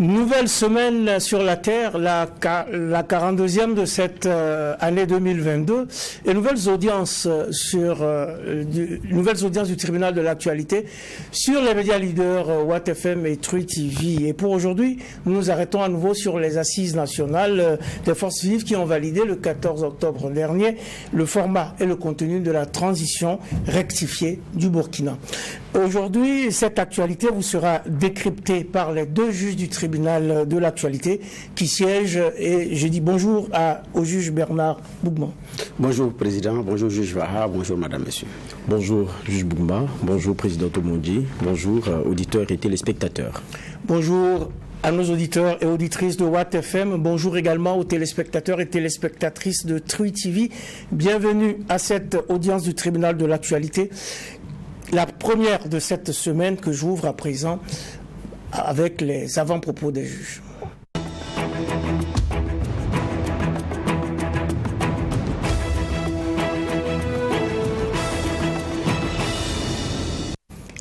Nouvelle semaine sur la Terre, la 42e de cette année 2022, et nouvelles audiences du tribunal de l'actualité sur les médias leaders Watt FM et True TV. Et pour aujourd'hui, nous nous arrêtons à nouveau sur les assises nationales des forces vives qui ont validé le 14 octobre dernier le format et le contenu de la transition rectifiée du Burkina. Aujourd'hui, cette actualité vous sera décryptée par les deux juges du tribunal de l'actualité qui siègent, et je dis bonjour au juge Bernard Bougma. Bonjour Président, bonjour juge Vaha, bonjour Madame, Monsieur. Bonjour juge Bougma, bonjour Président Omondi, bonjour auditeurs et téléspectateurs. Bonjour à nos auditeurs et auditrices de Watt FM, bonjour également aux téléspectateurs et téléspectatrices de True TV. Bienvenue à cette audience du tribunal de l'actualité. La première de cette semaine que j'ouvre à présent avec les avant-propos des juges.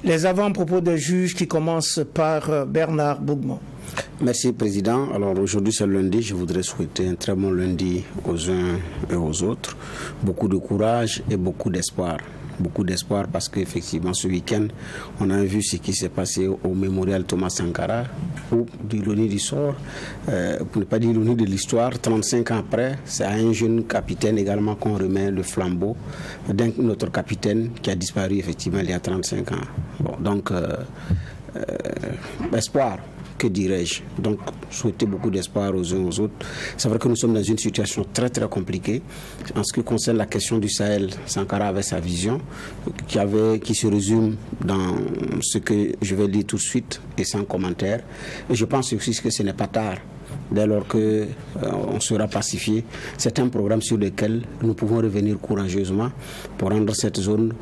Les avant-propos des juges qui commencent par Bernard Bougma. Merci Président. Alors aujourd'hui c'est lundi, je voudrais souhaiter un très bon lundi aux uns et aux autres. Beaucoup de courage et beaucoup d'espoir. Beaucoup d'espoir parce qu'effectivement ce week-end on a vu ce qui s'est passé au mémorial Thomas Sankara, où l'ironie du sort, pour ne pas dire l'ironie de l'histoire, 35 ans après, c'est à un jeune capitaine également qu'on remet le flambeau d'un autre capitaine qui a disparu effectivement il y a 35 ans. Bon, donc espoir. Que dirais-je? Donc, souhaiter beaucoup d'espoir aux uns aux autres. C'est vrai que nous sommes dans une situation très très compliquée. En ce qui concerne la question du Sahel, Sankara avait sa vision qui se résume dans ce que je vais lire tout de suite et sans commentaire. Et je pense aussi que ce n'est pas tard. Dès lors qu'on sera pacifié, c'est un programme sur lequel nous pouvons revenir courageusement pour rendre cette zone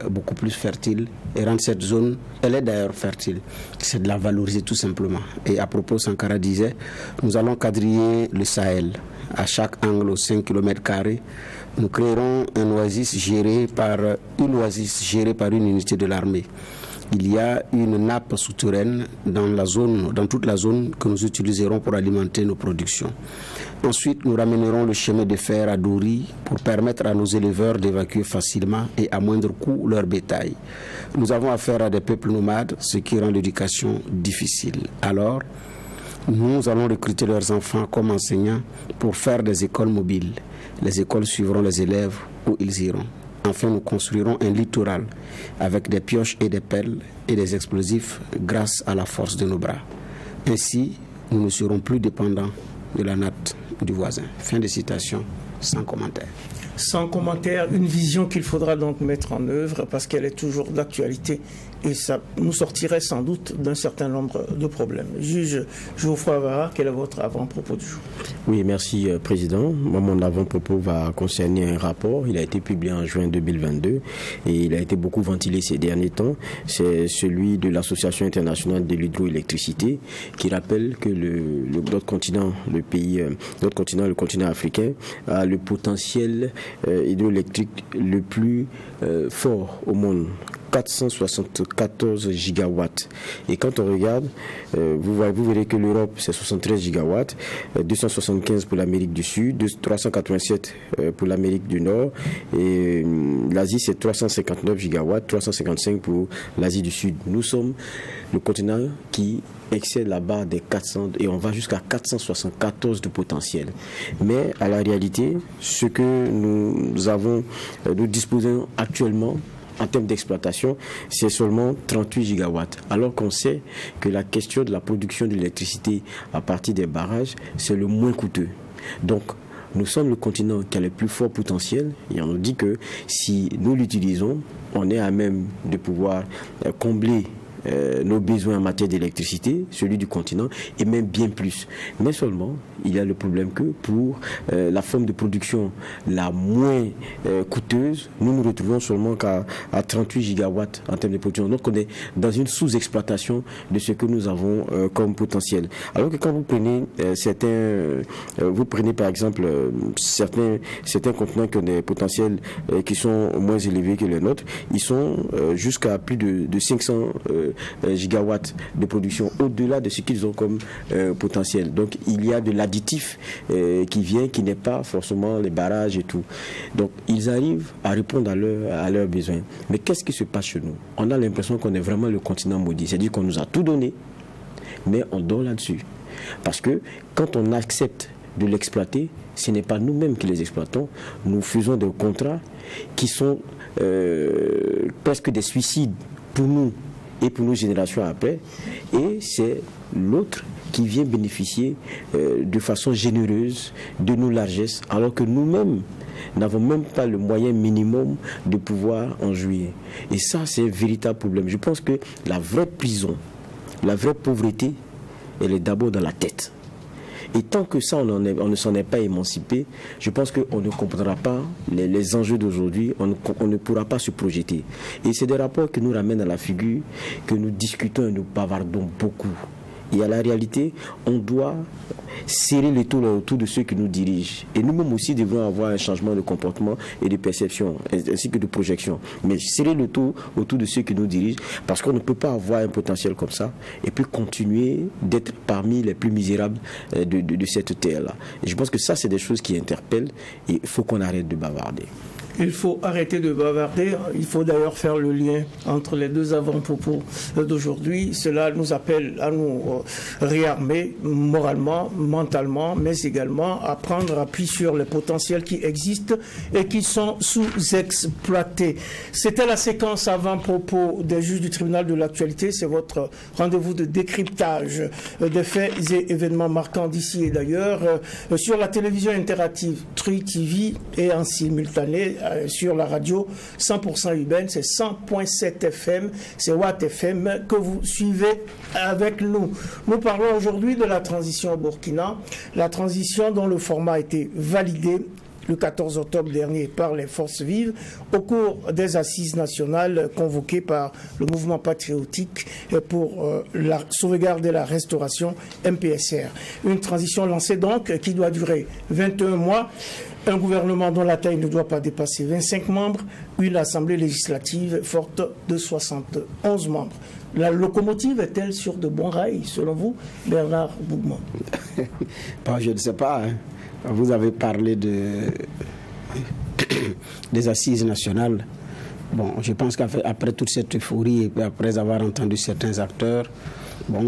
beaucoup plus fertile et rendre cette zone, elle est d'ailleurs fertile, c'est de la valoriser tout simplement. Et à propos, Sankara disait, nous allons quadriller le Sahel à chaque angle aux 5 km². Nous créerons une oasis gérée par une unité de l'armée. Il y a une nappe souterraine dans toute la zone que nous utiliserons pour alimenter nos productions. Ensuite, nous ramènerons le chemin de fer à Douri pour permettre à nos éleveurs d'évacuer facilement et à moindre coût leur bétail. Nous avons affaire à des peuples nomades, ce qui rend l'éducation difficile. Alors, nous allons recruter leurs enfants comme enseignants pour faire des écoles mobiles. Les écoles suivront les élèves où ils iront. Enfin, nous construirons un littoral avec des pioches et des pelles et des explosifs grâce à la force de nos bras. Ainsi, nous ne serons plus dépendants de la natte du voisin. Fin de citation, sans commentaire. Sans commentaire, une vision qu'il faudra donc mettre en œuvre parce qu'elle est toujours d'actualité et ça nous sortirait sans doute d'un certain nombre de problèmes. Juge Geoffroy Vara, quel est votre avant-propos du jour? Oui, merci Président. Moi, mon avant-propos va concerner un rapport. Il a été publié en juin 2022 et il a été beaucoup ventilé ces derniers temps. C'est celui de l'Association internationale de l'hydroélectricité qui rappelle que notre continent, le continent africain, a le potentiel hydroélectrique le plus fort au monde. 474 gigawatts. Et quand on regarde, vous verrez que l'Europe, c'est 73 gigawatts, 275 pour l'Amérique du Sud, 387 pour l'Amérique du Nord, et l'Asie, c'est 359 gigawatts, 355 pour l'Asie du Sud. Nous sommes le continent qui excède la barre des 400 et on va jusqu'à 474 de potentiel. Mais à la réalité, ce que nous disposons actuellement en termes d'exploitation, c'est seulement 38 gigawatts. Alors qu'on sait que la question de la production d'électricité à partir des barrages, c'est le moins coûteux. Donc, nous sommes le continent qui a le plus fort potentiel et on nous dit que si nous l'utilisons, on est à même de pouvoir combler nos besoins en matière d'électricité, celui du continent, et même bien plus. Mais seulement, il y a le problème que pour la forme de production la moins coûteuse, nous nous retrouvons seulement qu'à 38 gigawatts en termes de production. Donc on est dans une sous-exploitation de ce que nous avons comme potentiel. Alors que quand vous prenez par exemple certains continents qui ont des potentiels qui sont moins élevés que les nôtres, ils sont jusqu'à plus de 500 gigawatts de production, au-delà de ce qu'ils ont comme potentiel. Donc il y a de l'additif qui vient, qui n'est pas forcément les barrages et tout. Donc ils arrivent à répondre à leurs besoins. Mais qu'est-ce qui se passe chez nous? On a l'impression qu'on est vraiment le continent maudit. C'est-à-dire qu'on nous a tout donné, mais on dort là-dessus. Parce que quand on accepte de l'exploiter, ce n'est pas nous-mêmes qui les exploitons. Nous faisons des contrats qui sont presque des suicides pour nous et pour nos générations après. Et c'est l'autre qui vient bénéficier de façon généreuse de nos largesses, alors que nous-mêmes n'avons même pas le moyen minimum de pouvoir en jouir. Et ça, c'est un véritable problème. Je pense que la vraie prison, la vraie pauvreté, elle est d'abord dans la tête. Et tant que ça, on ne s'en est pas émancipé, je pense qu'on ne comprendra pas les enjeux d'aujourd'hui, on ne pourra pas se projeter. Et c'est des rapports qui nous ramènent à la figure, que nous discutons et nous bavardons beaucoup. Et à la réalité, on doit serrer les taux autour de ceux qui nous dirigent. Et nous-mêmes aussi devons avoir un changement de comportement et de perception, ainsi que de projection. Mais serrer le taux autour de ceux qui nous dirigent, parce qu'on ne peut pas avoir un potentiel comme ça et puis continuer d'être parmi les plus misérables de cette terre-là. Et je pense que ça, c'est des choses qui interpellent et il faut qu'on arrête de bavarder. Il faut arrêter de bavarder. Il faut d'ailleurs faire le lien entre les deux avant-propos d'aujourd'hui. Cela nous appelle à nous réarmer moralement, mentalement, mais également à prendre appui sur les potentiels qui existent et qui sont sous-exploités. C'était la séquence avant-propos des juges du tribunal de l'actualité. C'est votre rendez-vous de décryptage des faits et événements marquants d'ici et d'ailleurs sur la télévision interactive Truy TV et en simultané sur la radio 100% urbaine, c'est 100.7 FM, c'est Watt FM que vous suivez avec nous. Nous parlons aujourd'hui de la transition au Burkina, la transition dont le format a été validé le 14 octobre dernier par les forces vives au cours des assises nationales convoquées par le mouvement patriotique pour la sauvegarde et la restauration MPSR. Une transition lancée donc qui doit durer 21 mois. Un gouvernement dont la taille ne doit pas dépasser 25 membres, une assemblée législative forte de 71 membres. La locomotive est-elle sur de bons rails, selon vous, Bernard Bougman? Je ne sais pas. Vous avez parlé des assises nationales. Bon, je pense qu'après toute cette euphorie et après avoir entendu certains acteurs,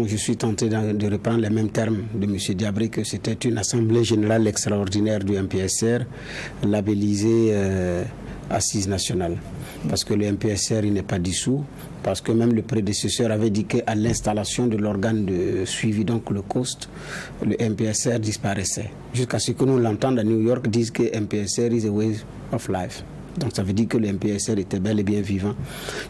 je suis tenté de reprendre les mêmes termes de M. Diabré, que c'était une assemblée générale extraordinaire du MPSR, labellisée Assise nationale. Parce que le MPSR, il n'est pas dissous, parce que même le prédécesseur avait dit qu'à l'installation de l'organe de suivi, donc le COST, le MPSR disparaissait. Jusqu'à ce que nous l'entendions à New York, disent que MPSR is a way of life. Donc ça veut dire que le MPSR était bel et bien vivant.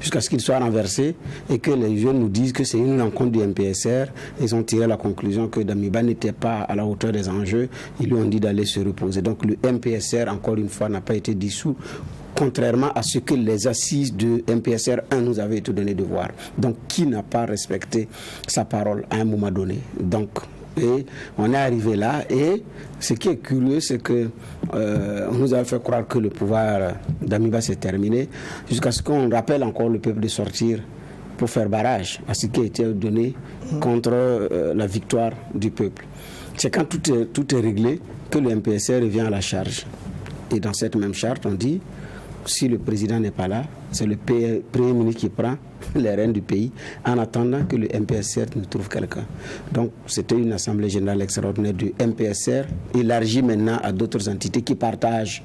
Jusqu'à ce qu'il soit renversé et que les jeunes nous disent que c'est une rencontre du MPSR. Ils ont tiré la conclusion que Damiba n'était pas à la hauteur des enjeux. Ils lui ont dit d'aller se reposer. Donc le MPSR, encore une fois, n'a pas été dissous, contrairement à ce que les assises de MPSR 1 nous avaient été donné de voir. Donc qui n'a pas respecté sa parole à un moment donné? Donc et on est arrivé là, et ce qui est curieux, c'est que on nous a fait croire que le pouvoir d'Amiba s'est terminé, jusqu'à ce qu'on rappelle encore le peuple de sortir pour faire barrage à ce qui a été donné contre la victoire du peuple. C'est quand tout est réglé que le MPSR revient à la charge. Et dans cette même charte, on dit, si le président n'est pas là, c'est le premier ministre qui prend les rênes du pays en attendant que le MPSR ne trouve quelqu'un. Donc c'était une assemblée générale extraordinaire du MPSR, élargie maintenant à d'autres entités qui partagent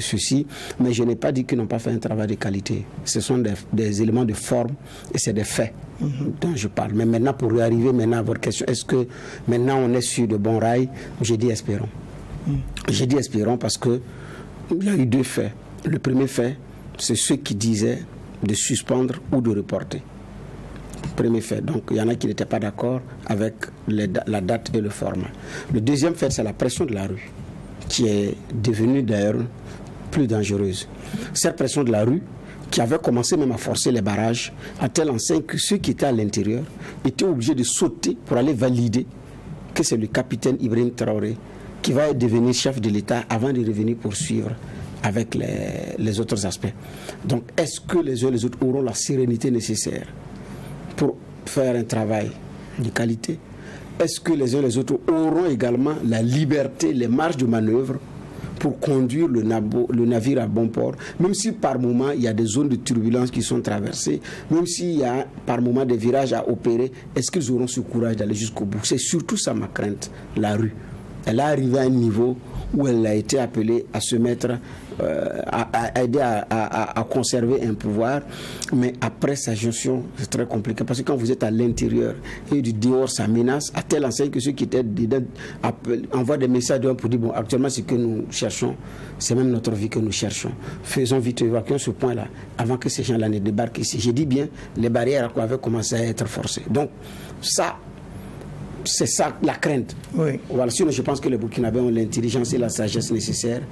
ceci. Mais je n'ai pas dit qu'ils n'ont pas fait un travail de qualité. Ce sont des éléments de forme et c'est des faits dont je parle. Mais maintenant, pour arriver maintenant à votre question, est-ce que maintenant on est sur de bons rails? J'ai dit espérons. J'ai dit espérons parce que il y a eu deux faits. Le premier fait, c'est ceux qui disaient de suspendre ou de reporter. Premier fait. Donc, il y en a qui n'étaient pas d'accord avec la date et le format. Le deuxième fait, c'est la pression de la rue, qui est devenue d'ailleurs plus dangereuse. Cette pression de la rue, qui avait commencé même à forcer les barrages, à telle enseigne que ceux qui étaient à l'intérieur étaient obligés de sauter pour aller valider que c'est le capitaine Ibrahim Traoré qui va devenir chef de l'État avant de revenir poursuivre avec les autres aspects. Donc, est-ce que les uns et les autres auront la sérénité nécessaire pour faire un travail de qualité? Est-ce que les uns et les autres auront également la liberté, les marges de manœuvre pour conduire le navire à bon port, même si par moment il y a des zones de turbulence qui sont traversées, même s'il y a par moment des virages à opérer, est-ce qu'ils auront ce courage d'aller jusqu'au bout? C'est surtout ça ma crainte, la rue. Elle est arrivée à un niveau où elle a été appelée à se mettre, à aider à conserver un pouvoir, mais après sa gestion, c'est très compliqué, parce que quand vous êtes à l'intérieur et du dehors, ça menace, à telle enseigne que ceux qui étaient dedans envoient des messages dehors pour dire, bon, actuellement, ce que nous cherchons, c'est même notre vie que nous cherchons. Faisons vite, évacuons ce point-là, avant que ces gens-là ne débarquent ici. J'ai dit bien, les barrières avaient commencé à être forcées. Donc, ça, c'est ça la crainte. Oui. Voilà, sinon je pense que les Burkinabés ont l'intelligence et la sagesse nécessaires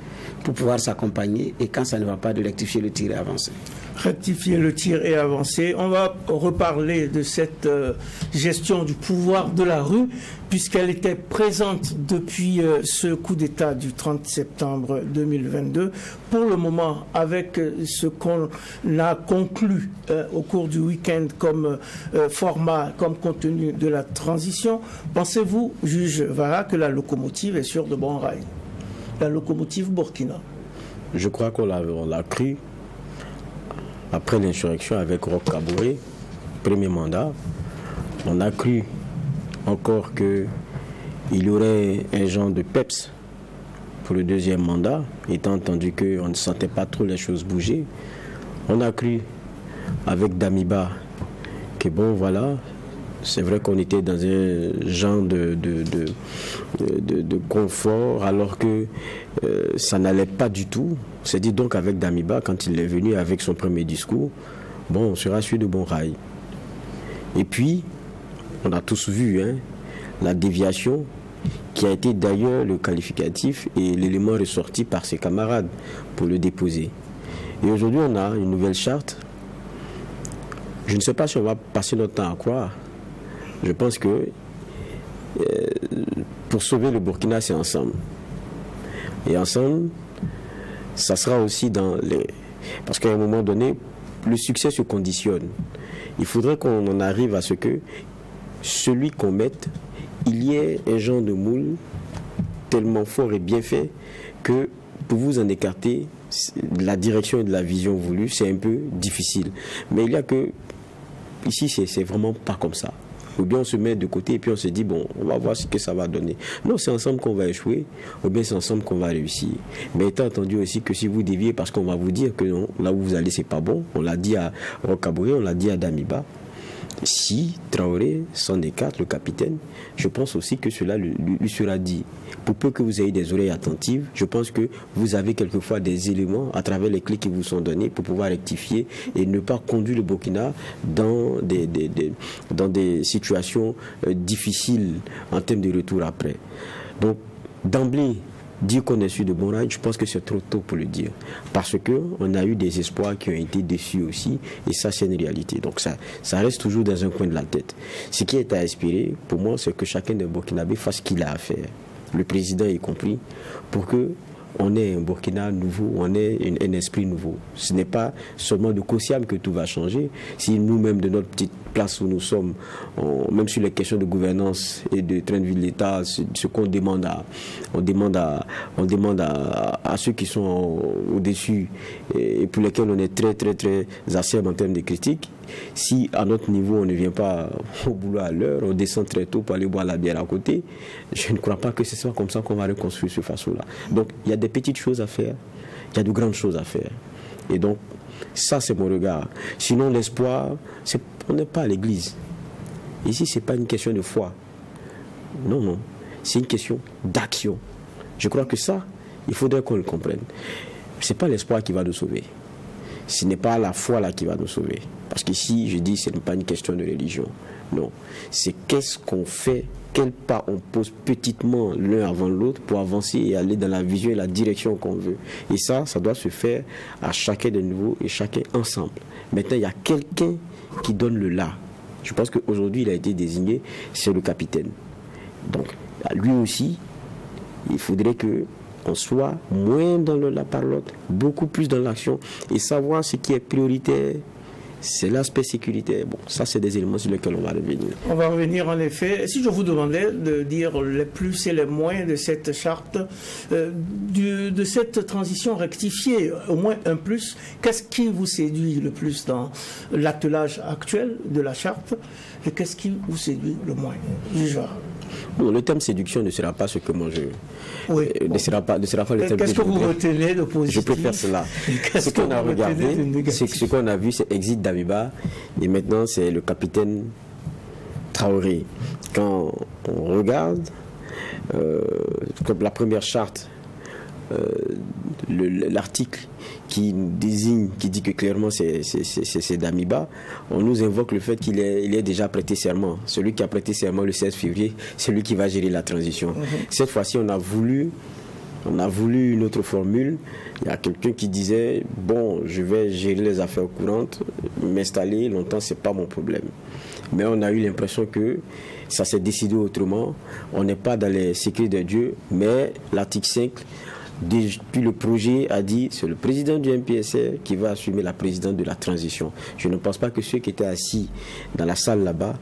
pour pouvoir s'accompagner, et quand ça ne va pas, de rectifier le tir et avancer. Rectifier le tir et avancer. On va reparler de cette gestion du pouvoir de la rue, puisqu'elle était présente depuis ce coup d'État du 30 septembre 2022. Pour le moment, avec ce qu'on a conclu au cours du week-end comme format, comme contenu de la transition, pensez-vous, juge Vara, que la locomotive est sur de bons rails? La locomotive Burkina. Je crois qu'on l'a cru après l'insurrection avec Roch Kaboré, premier mandat. On a cru encore qu'il y aurait un genre de PEPS pour le deuxième mandat, étant entendu qu'on ne sentait pas trop les choses bouger. On a cru avec Damiba que bon voilà, c'est vrai qu'on était dans un genre de confort, alors que ça n'allait pas du tout. C'est dit donc avec Damiba, quand il est venu avec son premier discours, bon, on sera sur de bons rails. Et puis, on a tous vu la déviation, qui a été d'ailleurs le qualificatif et l'élément ressorti par ses camarades pour le déposer. Et aujourd'hui, on a une nouvelle charte. Je ne sais pas si on va passer notre temps à croire. Je pense que pour sauver le Burkina, c'est ensemble. Et ensemble, ça sera aussi dans les... Parce qu'à un moment donné, le succès se conditionne. Il faudrait qu'on en arrive à ce que celui qu'on mette, il y ait un genre de moule tellement fort et bien fait que pour vous en écarter, la direction et de la vision voulue, c'est un peu difficile. Mais il y a que... Ici, c'est vraiment pas comme ça. Ou bien on se met de côté et puis on se dit, bon, on va voir ce que ça va donner. Non, c'est ensemble qu'on va échouer, ou bien c'est ensemble qu'on va réussir. Mais étant entendu aussi que si vous déviez, parce qu'on va vous dire que non, là où vous allez, c'est pas bon, on l'a dit à Roch Kaboré, on l'a dit à Damiba, si Traoré s'en écarte, le capitaine, je pense aussi que cela lui sera dit. Pour peu que vous ayez des oreilles attentives, je pense que vous avez quelquefois des éléments à travers les clés qui vous sont donnés pour pouvoir rectifier et ne pas conduire le Burkina dans des situations difficiles en termes de retour après. Donc, d'emblée, dire qu'on est sur de bons rails, je pense que c'est trop tôt pour le dire. Parce qu'on a eu des espoirs qui ont été déçus aussi, et ça, c'est une réalité. Donc ça reste toujours dans un coin de la tête. Ce qui est à espérer, pour moi, c'est que chacun des Burkinabés fasse ce qu'il a à faire, le président y compris, pour que on ait un Burkina nouveau, on ait un esprit nouveau. Ce n'est pas seulement de Kosiam que tout va changer. Si nous-mêmes, de notre petite place où nous sommes, même sur les questions de gouvernance et de train de vie de l'État, ce qu'on demande à ceux qui sont au-dessus et pour lesquels on est très, très, très acerbe en termes de critiques, si à notre niveau on ne vient pas au boulot à l'heure, on descend très tôt pour aller boire la bière à côté, je ne crois pas que ce soit comme ça qu'on va reconstruire ce façon-là. Donc il y a des petites choses à faire, il y a de grandes choses à faire. Et donc ça c'est mon regard. Sinon l'espoir, on n'est pas à l'église. Ici c'est pas une question de foi. Non, c'est une question d'action. Je crois que ça, il faudrait qu'on le comprenne. C'est pas l'espoir qui va nous sauver. Ce n'est pas la foi là qui va nous sauver. Parce qu'ici, je dis, ce n'est pas une question de religion. Non. C'est qu'est-ce qu'on fait, quel pas on pose petitement l'un avant l'autre pour avancer et aller dans la vision et la direction qu'on veut. Et ça doit se faire à chacun de nous et chacun ensemble. Maintenant, il y a quelqu'un qui donne le là. Je pense qu'aujourd'hui, il a été désigné, c'est le capitaine. Donc, lui aussi, il faudrait qu'on soit moins dans le là par l'autre, beaucoup plus dans l'action et savoir ce qui est prioritaire, c'est l'aspect sécuritaire. Bon, ça, c'est des éléments sur lesquels on va revenir. On va revenir en effet. Si je vous demandais de dire les plus et les moins de cette charte, de cette transition rectifiée, au moins un plus, qu'est-ce qui vous séduit le plus dans l'attelage actuel de la charte et qu'est-ce qui vous séduit le moins? Bon, le terme séduction ne sera pas ce que moi je... Oui, ne sera pas le terme qu'est-ce que vous retenez de positif? Je préfère cela. Ce qu'on a regardé, ce qu'on a vu, c'est Exit d'Amiba, et maintenant c'est le capitaine Traoré. Quand on regarde comme la première charte, l'article qui désigne, qui dit que clairement c'est d'Amiba, on nous invoque le fait qu'il est déjà prêté serment. Celui qui a prêté serment le 16 février, c'est lui qui va gérer la transition. Cette fois-ci, on a voulu une autre formule. Il y a quelqu'un qui disait, bon, je vais gérer les affaires courantes, m'installer longtemps, c'est pas mon problème. Mais on a eu l'impression que ça s'est décidé autrement. On n'est pas dans les secrets de Dieu, mais l'article 5, depuis le projet a dit, c'est le président du MPSR qui va assumer la présidence de la transition. Je ne pense pas que ceux qui étaient assis dans la salle là-bas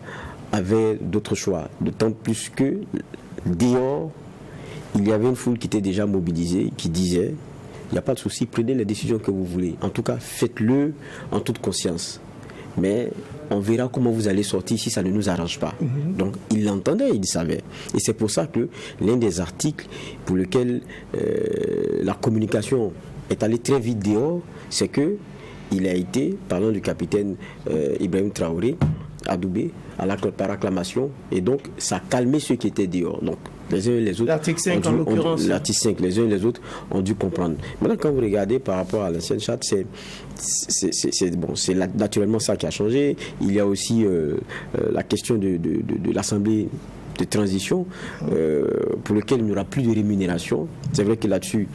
avaient d'autres choix. D'autant plus que dehors, il y avait une foule qui était déjà mobilisée, qui disait, il n'y a pas de souci, prenez les décisions que vous voulez. En tout cas, faites-le en toute conscience. Mais on verra comment vous allez sortir si ça ne nous arrange pas. Donc, il l'entendait, il savait. Et c'est pour ça que l'un des articles pour lequel la communication est allée très vite dehors, c'est que il a été, parlant du capitaine Ibrahim Traoré, adoubé par acclamation, et donc ça a calmé ceux qui étaient dehors. Donc, les uns et les autres, l'article 5 en l'occurrence. L'article 5, les uns et les autres ont dû comprendre. Maintenant, quand vous regardez par rapport à l'ancienne charte, c'est naturellement ça qui a changé. Il y a aussi la question de l'Assemblée de transition pour lequel il n'y aura plus de rémunération. C'est vrai que là-dessus,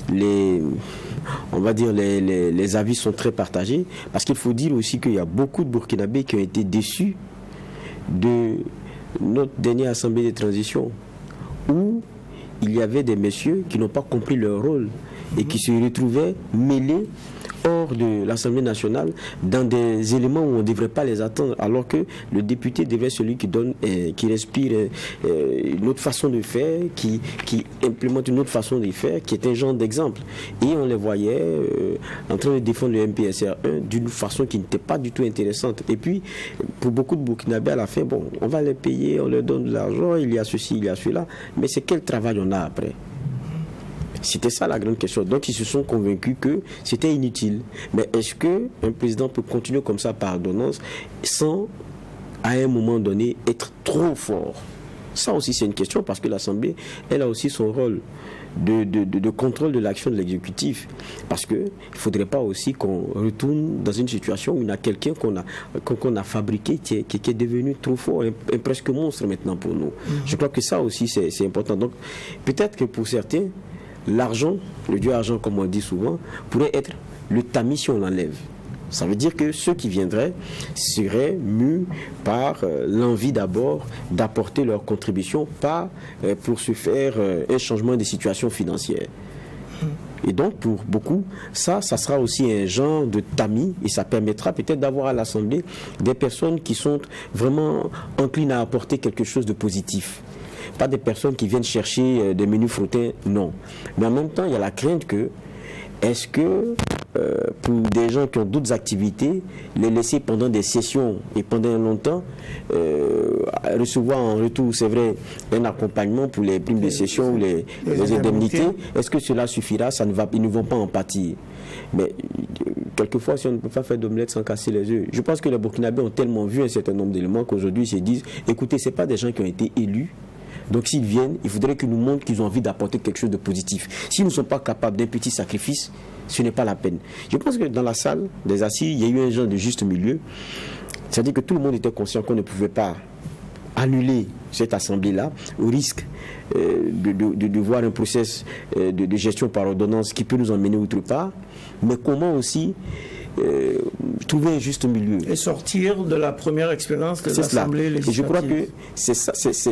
les avis sont très partagés, parce qu'il faut dire aussi qu'il y a beaucoup de Burkinabés qui ont été déçus de notre dernière Assemblée de transition, où il y avait des messieurs qui n'ont pas compris leur rôle et qui se retrouvaient mêlés hors de l'Assemblée nationale dans des éléments où on ne devrait pas les attendre, alors que le député devait être celui qui donne, qui respire une autre façon de faire, qui implémente une autre façon de faire, qui est un genre d'exemple. Et on les voyait en train de défendre le MPSR 1 d'une façon qui n'était pas du tout intéressante. Et puis, pour beaucoup de Burkinabés, à la fin, bon, on va les payer, on leur donne de l'argent, il y a ceci, il y a cela, mais c'est quel travail on a après? C'était ça la grande question. Donc ils se sont convaincus que c'était inutile. Mais est-ce qu'un président peut continuer comme ça par ordonnance sans, à un moment donné, être trop fort? Ça aussi c'est une question, parce que l'Assemblée, elle a aussi son rôle de contrôle de l'action de l'exécutif. Parce qu'il ne faudrait pas aussi qu'on retourne dans une situation où il y a quelqu'un qu'on a fabriqué qui est devenu trop fort, un presque monstre maintenant pour nous. Je crois que ça aussi c'est important. Donc peut-être que pour certains, l'argent, le dieu argent comme on dit souvent, pourrait être le tamis si on l'enlève. Ça veut dire que ceux qui viendraient seraient mus par l'envie d'abord d'apporter leur contribution, pas pour se faire un changement de situation financière. Et donc pour beaucoup, ça sera aussi un genre de tamis, et ça permettra peut-être d'avoir à l'Assemblée des personnes qui sont vraiment enclines à apporter quelque chose de positif. Pas des personnes qui viennent chercher des menus frottés, non. Mais en même temps, il y a la crainte que, est-ce que pour des gens qui ont d'autres activités, les laisser pendant des sessions et pendant longtemps, recevoir en retour, c'est vrai, un accompagnement pour les primes de session ou les indemnités, est-ce que cela suffira? Ils ne vont pas en pâtir. Mais quelquefois, si on ne peut pas faire d'omelette sans casser les œufs, je pense que les Burkinabés ont tellement vu un certain nombre d'éléments qu'aujourd'hui ils se disent, écoutez, ce n'est pas des gens qui ont été élus. Donc s'ils viennent, il faudrait qu'ils nous montrent qu'ils ont envie d'apporter quelque chose de positif. S'ils ne sont pas capables d'un petit sacrifice, ce n'est pas la peine. Je pense que dans la salle des assises, il y a eu un genre de juste milieu. C'est-à-dire que tout le monde était conscient qu'on ne pouvait pas annuler cette assemblée-là au risque de voir un process de gestion par ordonnance qui peut nous emmener autre part. Mais comment aussi trouver un juste milieu et sortir de la première expérience de l'Assemblée législative. Et je crois que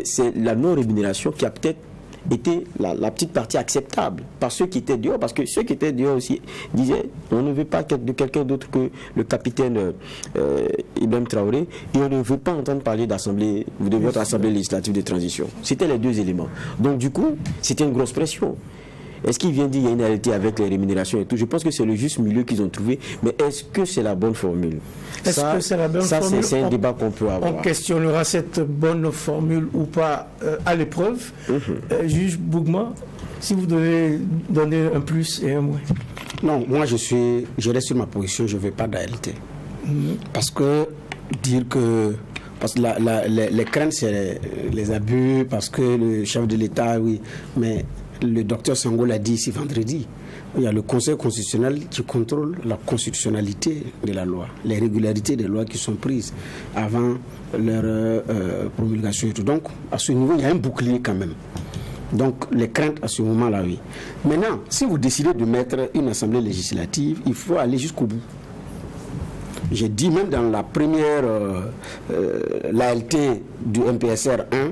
c'est la non-rémunération qui a peut-être était la petite partie acceptable par ceux qui étaient dehors, parce que ceux qui étaient dehors aussi disaient on ne veut pas de quelqu'un d'autre que le capitaine Ibrahim Traoré, et on ne veut pas entendre parler de votre assemblée législative de transition. C'était les deux éléments. Donc du coup, c'était une grosse pression. Est-ce qu'il vient dire qu'il y a une réalité avec les rémunérations et tout? Je pense que c'est le juste milieu qu'ils ont trouvé, mais est-ce que c'est la bonne formule? Est-ce que c'est la bonne formule? C'est un débat qu'on peut avoir. On questionnera cette bonne formule ou pas à l'épreuve. Juge Bougma, si vous devez donner un plus et un moins. Non, moi je reste sur ma position, je ne veux pas d'ALT. Parce que dire que... Parce que les craintes, c'est les abus, parce que le chef de l'État, oui, mais... Le docteur Sango l'a dit ici vendredi. Il y a le Conseil constitutionnel qui contrôle la constitutionnalité de la loi, les régularités des lois qui sont prises avant leur promulgation et tout. Donc, à ce niveau, il y a un bouclier quand même. Donc, les craintes à ce moment-là, oui. Maintenant, si vous décidez de mettre une assemblée législative, il faut aller jusqu'au bout. J'ai dit même dans la première l'ALT du MPSR 1,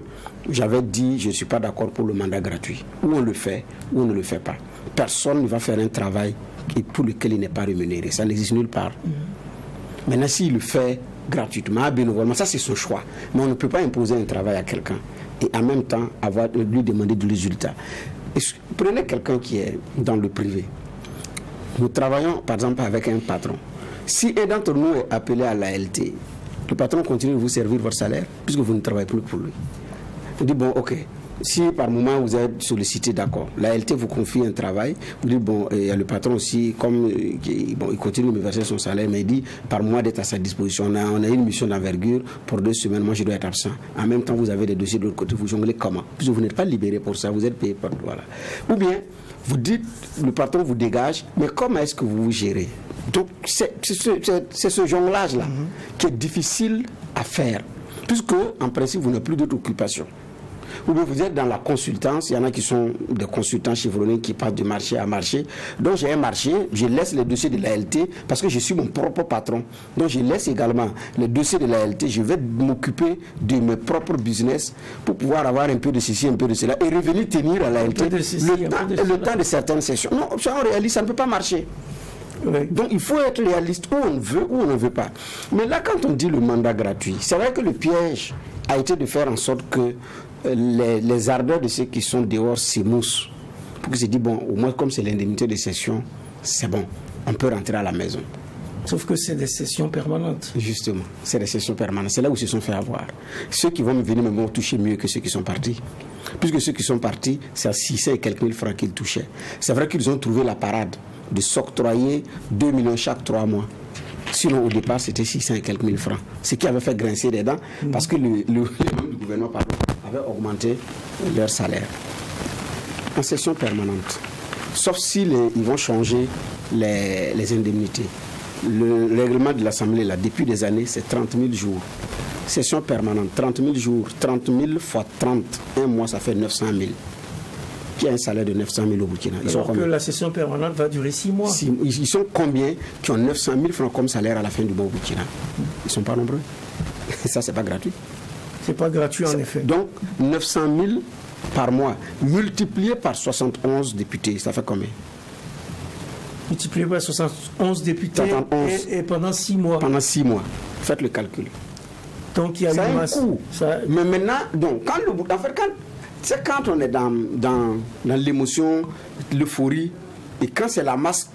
j'avais dit je ne suis pas d'accord pour le mandat gratuit. Ou on le fait, ou on ne le fait pas. Personne ne va faire un travail pour lequel il n'est pas rémunéré. Ça n'existe nulle part. Maintenant, s'il le fait gratuitement, bénévolement, ça c'est son choix. Mais on ne peut pas imposer un travail à quelqu'un et en même temps lui demander du résultat. Prenez quelqu'un qui est dans le privé. Nous travaillons par exemple avec un patron. Si un d'entre nous est appelé à l'ALT, le patron continue de vous servir votre salaire puisque vous ne travaillez plus pour lui. Il dit bon, ok, si par moment vous êtes sollicité, d'accord, l'ALT vous confie un travail, vous dites bon, il y a le patron aussi, comme il continue de me verser son salaire, mais il dit par mois d'être à sa disposition. On a une mission d'envergure pour 2 semaines, moi je dois être absent. En même temps, vous avez des dossiers de l'autre côté, vous jonglez comment? Puisque vous n'êtes pas libéré pour ça, vous êtes payé par. Voilà. Ou bien, vous dites, le patron vous dégage, mais comment est-ce que vous vous gérez? Donc, c'est ce jonglage-là qui est difficile à faire, puisque, en principe, vous n'avez plus d'autre occupation. Ou bien vous êtes dans la consultance, il y en a qui sont des consultants chevronnés qui passent de marché à marché. Donc, j'ai un marché, je laisse les dossiers de l'ALT parce que je suis mon propre patron. Donc, je laisse également les dossiers de l'ALT, je vais m'occuper de mes propres business pour pouvoir avoir un peu de ceci, un peu de cela et revenir tenir à l'ALT le temps de certaines sessions. Non, en réalité, ça ne peut pas marcher. Oui. Donc il faut être réaliste, où on veut, où on ne veut pas. Mais là, quand on dit le mandat gratuit, c'est vrai que le piège a été de faire en sorte que les ardeurs de ceux qui sont dehors s'émoussent. Pour qu'ils se disent, bon, au moins comme c'est l'indemnité de session, c'est bon, on peut rentrer à la maison. Sauf que c'est des sessions permanentes. Justement, c'est des sessions permanentes. C'est là où ils se sont fait avoir. Ceux qui vont me venir me vont toucher mieux que ceux qui sont partis. Puisque ceux qui sont partis, c'est à 600 et quelques mille francs qu'ils touchaient. C'est vrai qu'ils ont trouvé la parade de s'octroyer 2 millions chaque 3 mois. Sinon, au départ, c'était 600 et quelques mille francs. Ce qui avait fait grincer les dents, parce que les membres du gouvernement avaient augmenté leur salaire. En session permanente. Sauf si ils vont changer les indemnités. Le règlement de l'Assemblée, là, depuis des années, c'est 30 000 jours. Session permanente, 30 000 jours. 30 000 fois 30, un mois, ça fait 900 000. Qui a un salaire de 900 000 au Burkina. Alors que la session permanente va durer 6 mois. Ils sont combien qui ont 900 000 francs comme salaire à la fin du mois au Burkina? Ils ne sont pas nombreux. Ça, c'est pas gratuit. C'est pas gratuit, en effet. Donc, 900 000 par mois, multiplié par 71 députés, ça fait combien? Multiplié par 71 députés 71. Et pendant 6 mois. Pendant 6 mois. Faites le calcul. Donc, il y a une masse. Mais maintenant, donc, quand on est dans l'émotion, l'euphorie, et quand c'est la masse,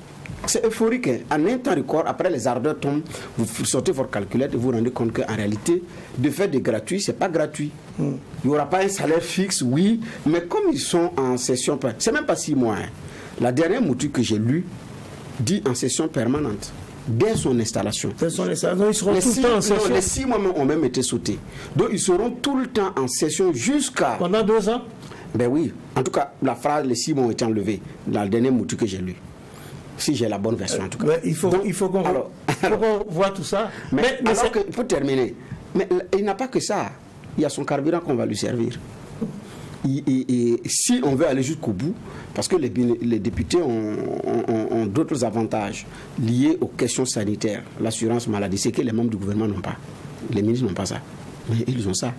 c'est euphorique. En un temps record, après les ardeurs tombent, vous sortez votre calculette et vous vous rendez compte qu'en réalité, de faire des gratuits, c'est pas gratuit. Il n'y aura pas un salaire fixe, oui, mais comme ils sont en session, c'est même pas 6 mois. Hein. La dernière mouture que j'ai lue dit en session permanente. Dès son installation. Ils seront tout le temps en session. Les 6 mois ont même été sautés. Donc ils seront tout le temps en session jusqu'à... Pendant 2 ans? Ben oui. En tout cas, la phrase, les 6 mois ont été enlevés dans le dernier mouture que j'ai lu. Si j'ai la bonne version en tout cas. Il faut qu'on voit tout ça. Mais pour terminer, mais il n'a pas que ça. Il y a son carburant qu'on va lui servir. Et si on veut aller jusqu'au bout, parce que les députés ont d'autres avantages liés aux questions sanitaires, l'assurance maladie, c'est que les membres du gouvernement n'ont pas. Les ministres n'ont pas ça. Mais ils ont ça.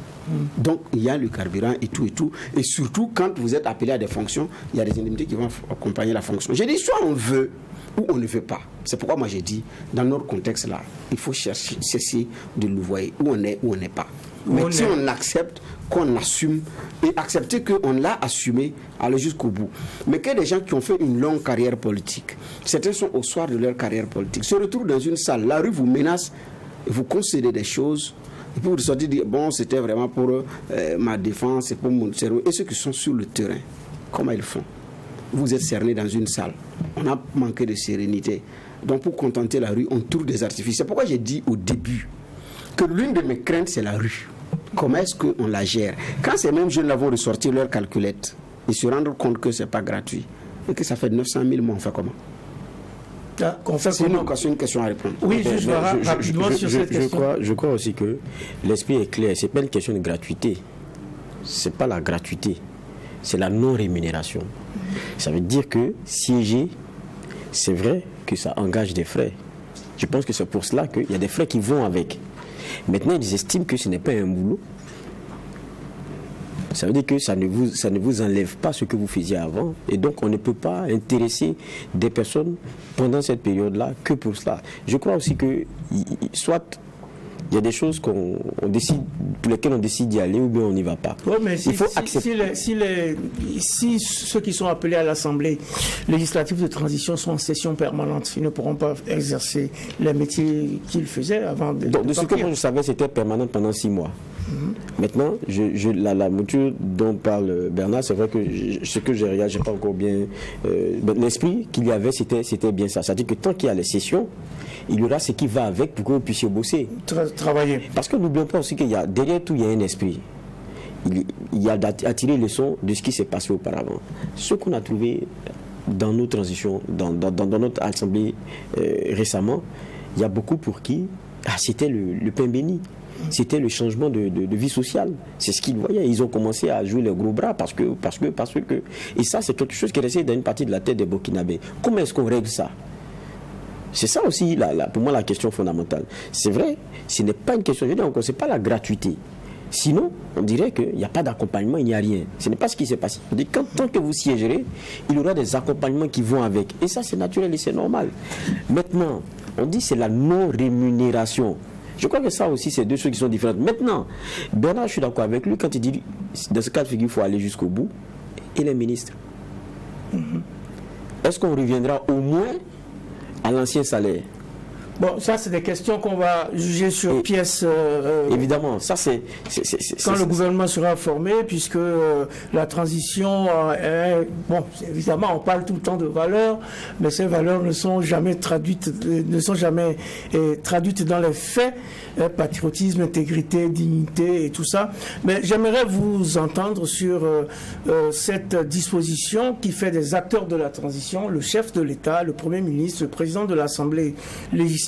Donc, il y a le carburant et tout et tout. Et surtout, quand vous êtes appelé à des fonctions, il y a des indemnités qui vont accompagner la fonction. J'ai dit, soit on veut ou on ne veut pas. C'est pourquoi moi j'ai dit, dans notre contexte-là, il faut cesser de nous voir où on est, où on n'est pas. Mais si on accepte, qu'on assume, et accepter qu'on l'a assumé, aller jusqu'au bout. Mais que des gens qui ont fait une longue carrière politique, certains sont au soir de leur carrière politique, se retrouvent dans une salle, la rue vous menace, vous concédez des choses, et puis vous sortez dire, bon, c'était vraiment pour ma défense, c'est pour mon cerveau. Et ceux qui sont sur le terrain, comment ils font? Vous êtes cernés dans une salle, on a manqué de sérénité. Donc pour contenter la rue, on trouve des artifices. C'est pourquoi j'ai dit au début que l'une de mes craintes, c'est la rue. Comment est-ce qu'on la gère? Quand ces mêmes jeunes-là vont ressortir leur calculette, ils se rendent compte que ce n'est pas gratuit et que ça fait 900 000 mois, on fait comment? C'est une question à répondre. Oui, juste rapidement sur cette question. Je crois aussi que l'esprit est clair. Ce n'est pas une question de gratuité. Ce n'est pas la gratuité. C'est la non-rémunération. Ça veut dire que siéger, c'est vrai que ça engage des frais. Je pense que c'est pour cela qu'il y a des frais qui vont avec. Maintenant, ils estiment que ce n'est pas un boulot. Ça veut dire que ça ne vous enlève pas ce que vous faisiez avant. Et donc, on ne peut pas intéresser des personnes pendant cette période-là que pour cela. Je crois aussi que, soit il y a des choses qu'on décide, pour lesquelles on décide d'y aller ou bien on n'y va pas. Oui, mais il faut accepter. Si ceux qui sont appelés à l'Assemblée législative de transition sont en session permanente, ils ne pourront pas exercer les métiers qu'ils faisaient avant de. Donc, de ce que moi je savais, c'était permanent pendant 6 mois. Maintenant, la mouture dont parle Bernard, c'est vrai que ce que j'ai regardé, je n'ai pas encore bien. L'esprit qu'il y avait, c'était bien ça. C'est-à-dire que tant qu'il y a les sessions, il y aura ce qui va avec pour que vous puissiez bosser. Travailler. Parce que n'oublions pas aussi qu'il y a, derrière tout, il y a un esprit. Il y a d'attirer les leçons de ce qui s'est passé auparavant. Ce qu'on a trouvé dans nos transitions, dans notre assemblée récemment, il y a beaucoup pour qui c'était le pain béni. C'était le changement de vie sociale. C'est ce qu'ils voyaient. Ils ont commencé à jouer les gros bras parce que. Et ça, c'est quelque chose qui est resté dans une partie de la tête des Burkinabés. Comment est-ce qu'on règle ça? C'est ça aussi, pour moi, la question fondamentale. C'est vrai, ce n'est pas une question, je dis encore, ce n'est pas la gratuité. Sinon, on dirait qu'il n'y a pas d'accompagnement, il n'y a rien. Ce n'est pas ce qui s'est passé. On dit que tant que vous siégerez, il y aura des accompagnements qui vont avec. Et ça, c'est naturel et c'est normal. Maintenant, on dit que c'est la non-rémunération. Je crois que ça aussi, c'est deux choses qui sont différentes. Maintenant, Bernard, je suis d'accord avec lui quand il dit, dans ce cas de figure, il faut aller jusqu'au bout. Et les ministres. Est-ce qu'on reviendra au moins à l'ancien salaire? Bon, ça, c'est des questions qu'on va juger sur pièce. Évidemment, ça c'est quand le gouvernement sera formé, puisque la transition bon, évidemment, on parle tout le temps de valeurs, mais ces valeurs ne sont jamais traduites dans les faits. Patriotisme, intégrité, dignité et tout ça. Mais j'aimerais vous entendre sur cette disposition qui fait des acteurs de la transition, le chef de l'État, le Premier ministre, le président de l'Assemblée législative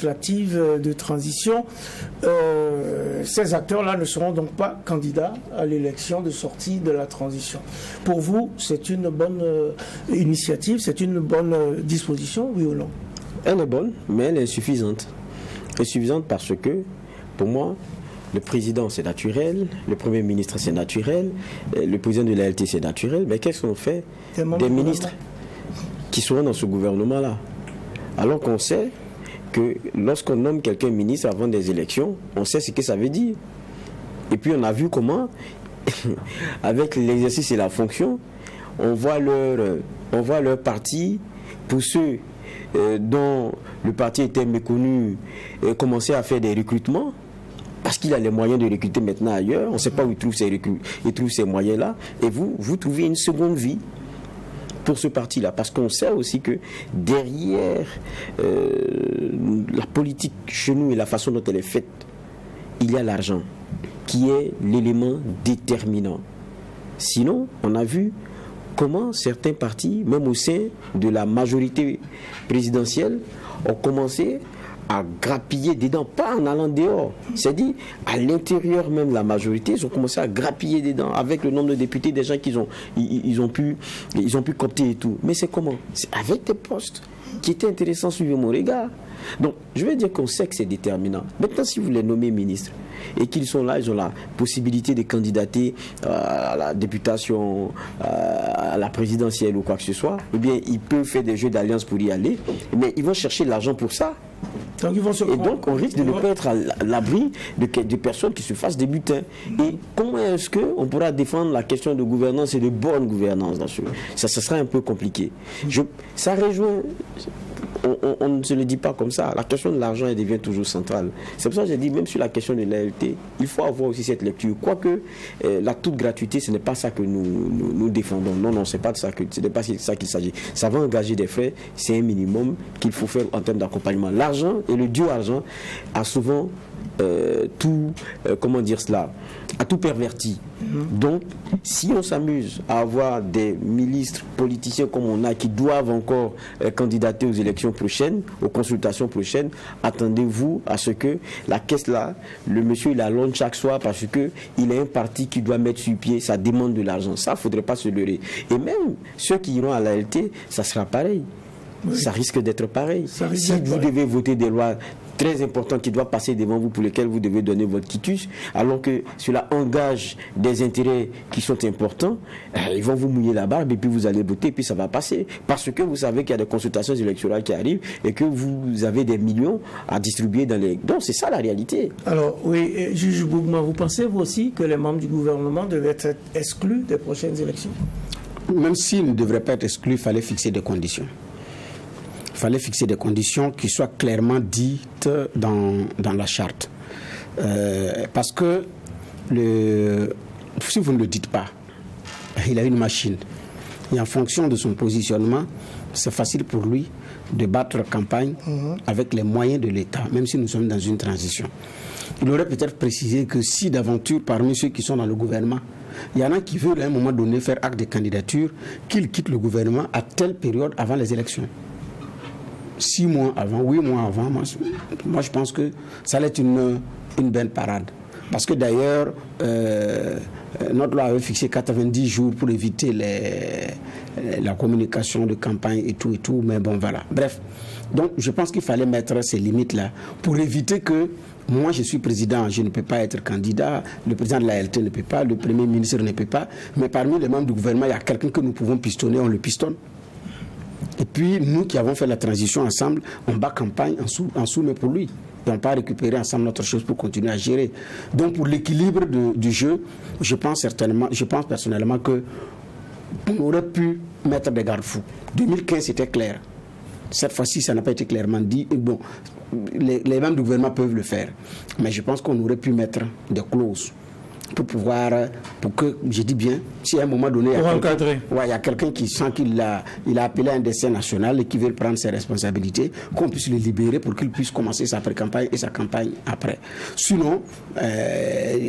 de transition. Ces acteurs-là ne seront donc pas candidats à l'élection de sortie de la transition. Pour vous, c'est une bonne initiative, c'est une bonne disposition, oui ou non? Elle est bonne, mais elle est insuffisante. Insuffisante parce que, pour moi, le président c'est naturel, le Premier ministre c'est naturel, le président de la LT c'est naturel, mais qu'est-ce qu'on fait des ministres qui seront dans ce gouvernement-là? Alors qu'on sait que lorsqu'on nomme quelqu'un ministre avant des élections, on sait ce que ça veut dire. Et puis on a vu comment, avec l'exercice et la fonction, on voit leur parti, pour ceux dont le parti était méconnu, commencer à faire des recrutements, parce qu'il a les moyens de recruter maintenant ailleurs. On ne sait pas où il trouve ces moyens-là. Et vous trouvez une seconde vie pour ce parti-là. Parce qu'on sait aussi que derrière la politique chez nous et la façon dont elle est faite, il y a l'argent, qui est l'élément déterminant. Sinon, on a vu comment certains partis, même au sein de la majorité présidentielle, ont commencé à grappiller dedans, pas en allant dehors. C'est-à-dire, à l'intérieur même de la majorité, ils ont commencé à grappiller dedans, avec le nombre de députés, des gens qu'ils ont pu coopter et tout. Mais c'est comment? C'est avec des postes. qui était intéressant suivre mon regard. Donc, je veux dire qu'on sait que c'est déterminant. Maintenant, si vous les nommez ministres et qu'ils sont là, ils ont la possibilité de candidater à la députation, à la présidentielle ou quoi que ce soit, eh bien, ils peuvent faire des jeux d'alliance pour y aller, mais ils vont chercher l'argent pour ça. Donc, et donc, on risque de ne pas être à l'abri de personnes qui se fassent des butins. Et comment est-ce qu'on pourra défendre la question de gouvernance et de bonne gouvernance dans ça sera un peu compliqué. Ça rejoint... On ne se le dit pas comme ça. La question de l'argent, elle devient toujours centrale. C'est pour ça que j'ai dit, même sur la question de l'ALT, il faut avoir aussi cette lecture. Quoique, la toute gratuité, ce n'est pas ça que nous défendons. Non, ce n'est pas de ça qu'il s'agit. Ça va engager des frais, c'est un minimum qu'il faut faire en termes d'accompagnement. L'argent et le Dieu argent a souvent a tout perverti. Donc, si on s'amuse à avoir des ministres, politiciens comme on a, qui doivent encore candidater aux élections prochaines, aux consultations prochaines, attendez-vous à ce que la caisse là, le monsieur il la longe chaque soir parce qu'il a un parti qui doit mettre sur pied, ça demande de l'argent. Ça, il ne faudrait pas se leurrer. Et même ceux qui iront à l'ALT, ça sera pareil. Oui. Ça risque d'être pareil. Si vous devez voter des lois très importantes qui doivent passer devant vous, pour lesquelles vous devez donner votre quitus, alors que cela engage des intérêts qui sont importants, ils vont vous mouiller la barbe et puis vous allez voter et puis ça va passer. Parce que vous savez qu'il y a des consultations électorales qui arrivent et que vous avez des millions à distribuer dans les... Donc c'est ça la réalité. Alors oui, juge Bougma, vous pensez vous aussi que les membres du gouvernement devaient être exclus des prochaines élections? Même s'ils ne devraient pas être exclus, il fallait fixer des conditions. Il fallait fixer des conditions qui soient clairement dites dans la charte. Parce que si vous ne le dites pas, il a une machine. Et en fonction de son positionnement, c'est facile pour lui de battre campagne avec les moyens de l'État, même si nous sommes dans une transition. Il aurait peut-être précisé que si d'aventure, parmi ceux qui sont dans le gouvernement, il y en a qui veulent à un moment donné faire acte de candidature, qu'ils quittent le gouvernement à telle période avant les élections. 6 mois avant, 8 mois avant, moi je pense que ça allait être une belle parade. Parce que d'ailleurs, notre loi avait fixé 90 jours pour éviter la communication de campagne et tout, mais bon voilà. Bref, donc je pense qu'il fallait mettre ces limites-là pour éviter que moi je suis président, je ne peux pas être candidat, le président de l'ALT ne peut pas, le premier ministre ne peut pas, mais parmi les membres du gouvernement, il y a quelqu'un que nous pouvons pistonner, on le pistonne. Et puis, nous qui avons fait la transition ensemble, on bat campagne en soumet pour lui. Et on peut récupérer ensemble notre chose pour continuer à gérer. Donc, pour l'équilibre du jeu, je pense personnellement qu'on aurait pu mettre des garde-fous. 2015, c'était clair. Cette fois-ci, ça n'a pas été clairement dit. Et bon, les membres du gouvernement peuvent le faire. Mais je pense qu'on aurait pu mettre des clauses pour que, je dis bien, si à un moment donné, il y a quelqu'un qui sent qu'il a appelé un dessein national et qui veut prendre ses responsabilités, qu'on puisse le libérer pour qu'il puisse commencer sa pré-campagne et sa campagne après. Sinon,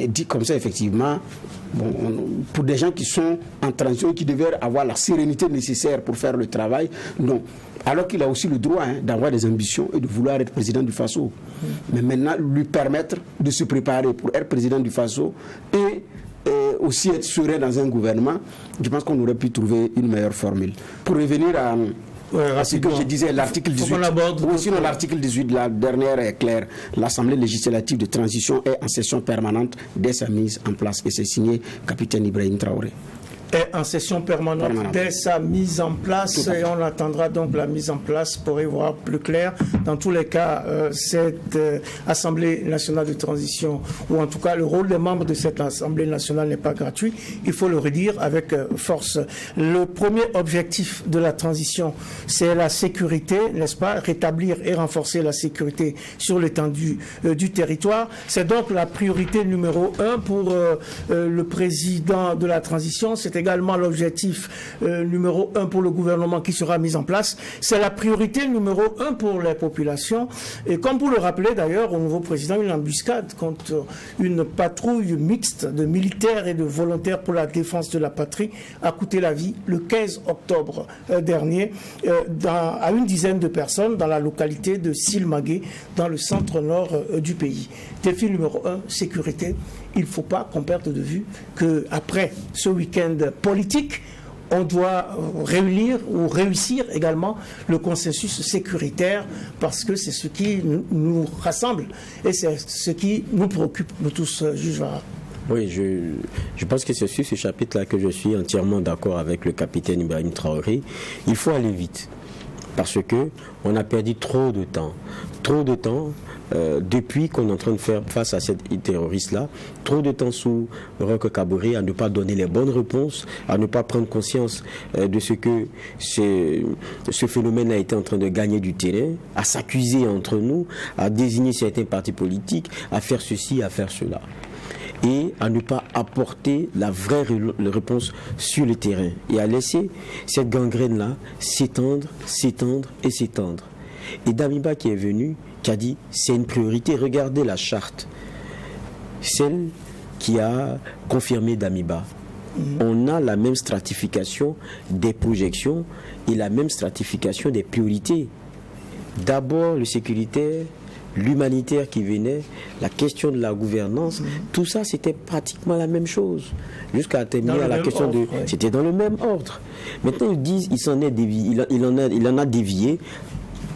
dit comme ça, effectivement, pour des gens qui sont en transition, qui devaient avoir la sérénité nécessaire pour faire le travail, non. Alors qu'il a aussi le droit d'avoir des ambitions et de vouloir être président du Faso. Mais maintenant, lui permettre de se préparer pour être président du Faso et aussi être serein dans un gouvernement, je pense qu'on aurait pu trouver une meilleure formule. Pour revenir à ce que je disais, l'article 18. Sinon, l'article 18, la dernière est claire. L'Assemblée législative de transition est en session permanente dès sa mise en place. Et c'est signé capitaine Ibrahim Traoré. Est en session permanente dès sa mise en place et on attendra donc la mise en place pour y voir plus clair. Dans tous les cas, cette Assemblée nationale de transition, ou en tout cas le rôle des membres de cette Assemblée nationale n'est pas gratuit, il faut le redire avec force. Le premier objectif de la transition, c'est la sécurité, n'est-ce pas, rétablir et renforcer la sécurité sur l'étendue du territoire. C'est donc la priorité numéro 1 pour le président de la transition. C'est également l'objectif numéro 1 pour le gouvernement qui sera mis en place. C'est la priorité numéro 1 pour les populations. Et comme vous le rappelez d'ailleurs, au nouveau président, une embuscade contre une patrouille mixte de militaires et de volontaires pour la défense de la patrie a coûté la vie le 15 octobre dernier à une dizaine de personnes dans la localité de Silmagué, dans le centre-nord du pays. Défi numéro 1, sécurité. Il ne faut pas qu'on perde de vue qu'après ce week-end politique, on doit réunir ou réussir également le consensus sécuritaire parce que c'est ce qui nous rassemble et c'est ce qui nous préoccupe, nous tous, juge Vara. Oui, je pense que c'est sur ce chapitre-là que je suis entièrement d'accord avec le capitaine Ibrahim Traoré. Il faut aller vite parce que on a perdu trop de temps depuis qu'on est en train de faire face à ces terroristes-là, trop de temps sous Roch Kaboré à ne pas donner les bonnes réponses, à ne pas prendre conscience de ce que ce phénomène a été en train de gagner du terrain, à s'accuser entre nous, à désigner certains partis politiques, à faire ceci, à faire cela. Et à ne pas apporter la vraie réponse sur le terrain et à laisser cette gangrène-là s'étendre et s'étendre. Et Damiba qui est venu, qui a dit c'est une priorité, regardez la charte, celle qui a confirmé Damiba. On a la même stratification des projections et la même stratification des priorités. D'abord le sécuritaire, l'humanitaire qui venait, la question de la gouvernance, tout ça c'était pratiquement la même chose. Jusqu'à terminer à la question de... C'était dans le même ordre. Maintenant ils disent il s'en est dévié, il en a dévié.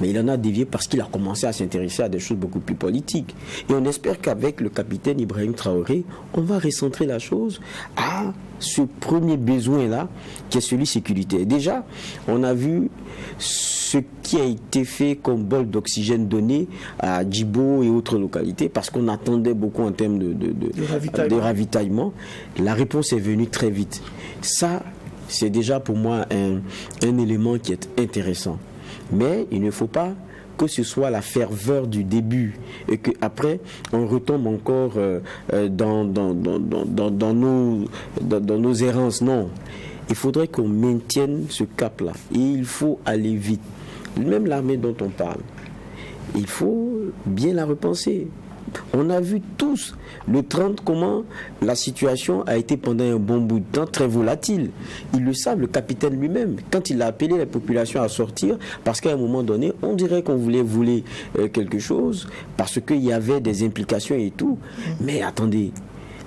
Mais il en a dévié parce qu'il a commencé à s'intéresser à des choses beaucoup plus politiques. Et on espère qu'avec le capitaine Ibrahim Traoré, on va recentrer la chose à ce premier besoin-là, qui est celui sécuritaire. Déjà, on a vu ce qui a été fait comme bol d'oxygène donné à Djibo et autres localités, parce qu'on attendait beaucoup en termes de ravitaillement. La réponse est venue très vite. Ça, c'est déjà pour moi un élément qui est intéressant. Mais il ne faut pas que ce soit la ferveur du début et qu'après on retombe encore dans nos errances. Non, il faudrait qu'on maintienne ce cap-là et il faut aller vite. Même l'armée dont on parle, il faut bien la repenser. On a vu tous le 30 comment la situation a été pendant un bon bout de temps très volatile. Ils le savent, le capitaine lui-même, quand il a appelé la population à sortir, parce qu'à un moment donné, on dirait qu'on voulait quelque chose, parce qu'il y avait des implications et tout. Mais attendez,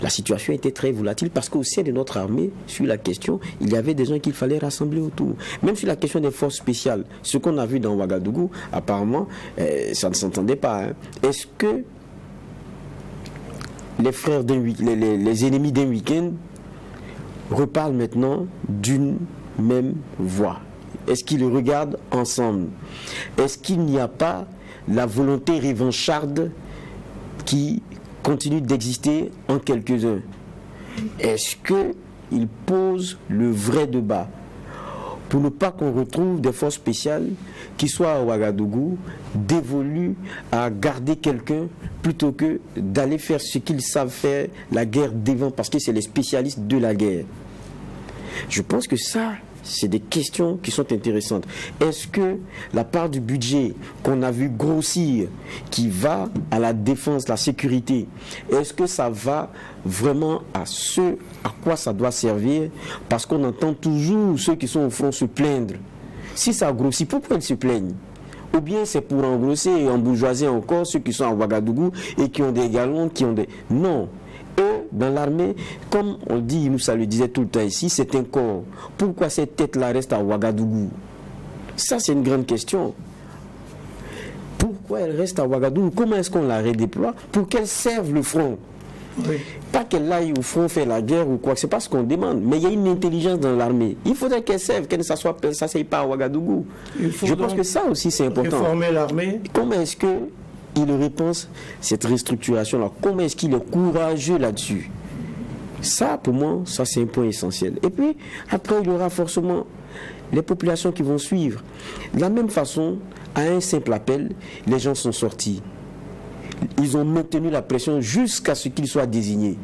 la situation était très volatile parce qu'au sein de notre armée, sur la question, il y avait des gens qu'il fallait rassembler autour. Même sur la question des forces spéciales, ce qu'on a vu dans Ouagadougou, apparemment, ça ne s'entendait pas. Hein. Est-ce que les frères les ennemis d'un week-end reparlent maintenant d'une même voix? Est-ce qu'ils regardent ensemble? Est-ce qu'il n'y a pas la volonté revancharde qui continue d'exister en quelques-uns? Est-ce qu'ils posent le vrai débat pour ne pas qu'on retrouve des forces spéciales qui soient à Ouagadougou dévolues à garder quelqu'un plutôt que d'aller faire ce qu'ils savent faire, la guerre devant, parce que c'est les spécialistes de la guerre? Je pense que ça, c'est des questions qui sont intéressantes. Est-ce que la part du budget qu'on a vu grossir, qui va à la défense, la sécurité, est-ce que ça va vraiment à ce à quoi ça doit servir? Parce qu'on entend toujours ceux qui sont au front se plaindre. Si ça grossit, pourquoi ils se plaignent? Ou bien c'est pour engrosser et embourgeoiser encore ceux qui sont à Ouagadougou et qui ont des galons, qui ont des... Non. Eux, dans l'armée, comme on dit, nous ça le disait tout le temps ici, c'est un corps. Pourquoi cette tête-là reste à Ouagadougou? Ça, c'est une grande question. Pourquoi elle reste à Ouagadougou? Comment est-ce qu'on la redéploie? Pour qu'elle serve le front. Oui. Pas qu'elle aille au front faire la guerre ou quoi, c'est pas ce qu'on demande. Mais il y a une intelligence dans l'armée. Il faudrait qu'elle serve, qu'elle ne s'asseye pas à Ouagadougou. Je pense que ça aussi c'est important. Réformer l'armée. Comment est-ce qu'il repense cette restructuration-là? Comment est-ce qu'il est courageux là-dessus? Ça, pour moi, ça c'est un point essentiel. Et puis, après, il y aura forcément les populations qui vont suivre. De la même façon, à un simple appel, les gens sont sortis. Ils ont maintenu la pression jusqu'à ce qu'ils soient désignés.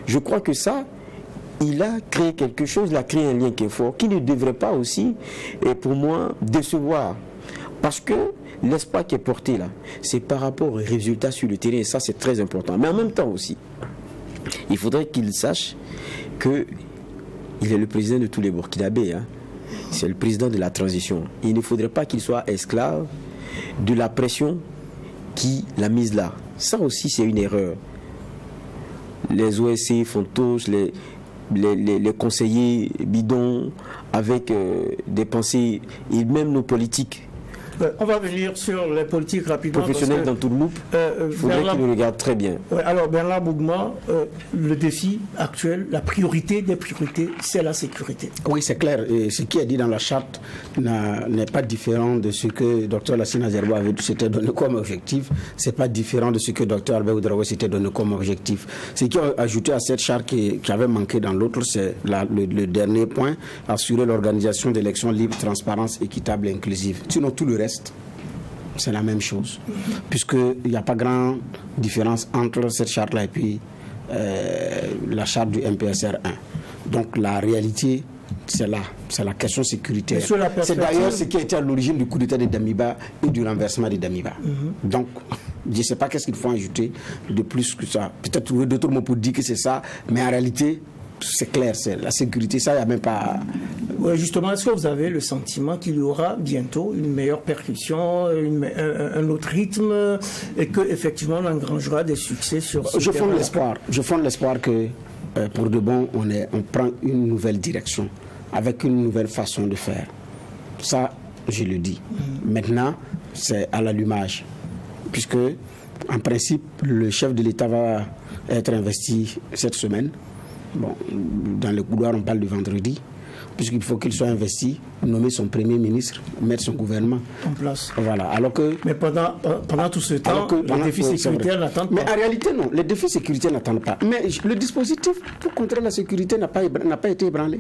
Je crois que ça, il a créé quelque chose, il a créé un lien qui est fort, qui ne devrait pas aussi, et pour moi, décevoir. Parce que l'espoir qui est porté là, c'est par rapport aux résultats sur le terrain, et ça c'est très important. Mais en même temps aussi, il faudrait qu'il sache qu'il est le président de tous les Burkinabés. Hein. C'est le président de la transition. Il ne faudrait pas qu'il soit esclave de la pression qui l'a mise là. Ça aussi c'est une erreur. Les OSC font tous les conseillers bidons, avec des pensées, et même nos politiques. On va venir sur les politiques rapidement. Professionnels dans tout le loop, il faudrait qu'ils le regardent très bien. Alors Bernard Bougma, le défi actuel, la priorité des priorités, c'est la sécurité. Oui, c'est clair. Et ce qui est dit dans la charte n'est pas différent de ce que Dr Lassina Zerbo s'était donné comme objectif. C'est pas différent de ce que Dr Albert Ouedraogo s'était donné comme objectif. Ce qui a ajouté à cette charte qui avait manqué dans l'autre, c'est le dernier point, assurer l'organisation d'élections libres, transparentes, équitables et inclusives. Sinon, tout le reste, c'est la même chose, puisqu'il n'y a pas grande différence entre cette charte-là et puis la charte du MPSR 1. Donc la réalité, c'est là, c'est la question sécuritaire. C'est d'ailleurs ce qui a été à l'origine du coup d'État de Damiba et du renversement de Damiba. Donc, je ne sais pas qu'est-ce qu'il faut ajouter de plus que ça. Peut-être trouver d'autres mots pour dire que c'est ça, mais en réalité, c'est clair, c'est la sécurité, ça, il n'y a même pas... Ouais, justement, est-ce que vous avez le sentiment qu'il y aura bientôt une meilleure percussion, un autre rythme, et qu'effectivement on engrangera des succès sur ce Je fonde l'espoir que, pour de bon, on prend une nouvelle direction, avec une nouvelle façon de faire. Ça, je le dis. Maintenant, c'est à l'allumage, puisque, en principe, le chef de l'État va être investi cette semaine. Bon, dans le couloir, on parle du vendredi, puisqu'il faut qu'il soit investi, nommer son premier ministre, mettre son gouvernement en place. Voilà. Alors que, mais pendant tout ce temps, les défis sécuritaires n'attendent pas. Mais en réalité, non, les défis sécuritaires n'attendent pas. Mais le dispositif pour contrer la sécurité n'a pas été ébranlé.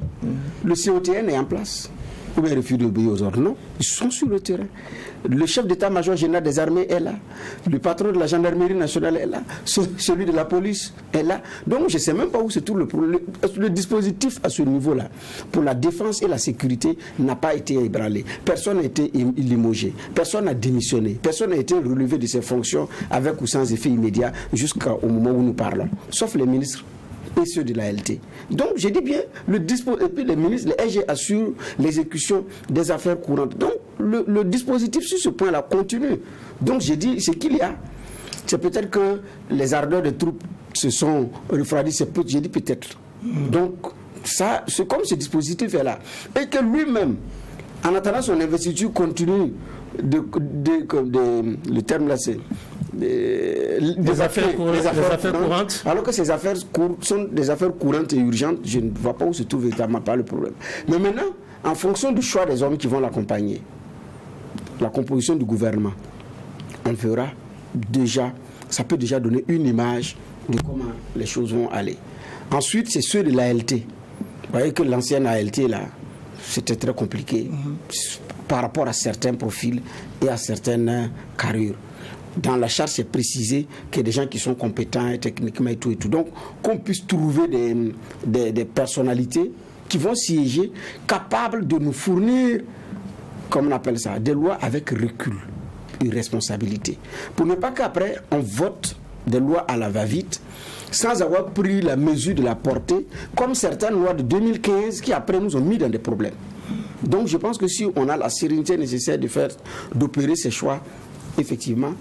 Le COTN est en place. Ou bien refus d'obéir aux ordres. Non, ils sont sur le terrain. Le chef d'état-major général des armées est là. Le patron de la gendarmerie nationale est là. Celui de la police est là. Donc je ne sais même pas où se trouve le dispositif à ce niveau-là. Pour la défense et la sécurité n'a pas été ébranlé. Personne n'a été limogé. Personne n'a démissionné. Personne n'a été relevé de ses fonctions avec ou sans effet immédiat jusqu'au moment où nous parlons. Sauf les ministres et ceux de la LT. Donc, je dis bien, et puis les ministres, les SG assurent l'exécution des affaires courantes. Donc, le dispositif sur ce point-là continue. Donc, j'ai dit, ce qu'il y a, c'est peut-être que les ardeurs des troupes se sont refroidis, j'ai dit peut-être. Donc, ça, c'est comme ce dispositif est là. Et que lui-même, en attendant son investiture, continue le terme là, c'est des affaires courantes. Alors que ces affaires sont des affaires courantes et urgentes, je ne vois pas où se trouve véritablement pas le problème. Mais maintenant, en fonction du choix des hommes qui vont l'accompagner, la composition du gouvernement, on verra déjà, ça peut déjà donner une image de comment les choses vont aller. Ensuite, c'est ceux de l'ALT. Vous voyez que l'ancienne ALT, là, c'était très compliqué par rapport à certains profils et à certaines carrures. Dans la charte, c'est précisé qu'il y a des gens qui sont compétents et techniquement et tout. Donc, qu'on puisse trouver des personnalités qui vont siéger, capables de nous fournir, comme on appelle ça, des lois avec recul et responsabilité. Pour ne pas qu'après, on vote des lois à la va-vite, sans avoir pris la mesure de la portée, comme certaines lois de 2015 qui après nous ont mis dans des problèmes. Donc, je pense que si on a la sérénité nécessaire d'opérer ces choix, effectivement,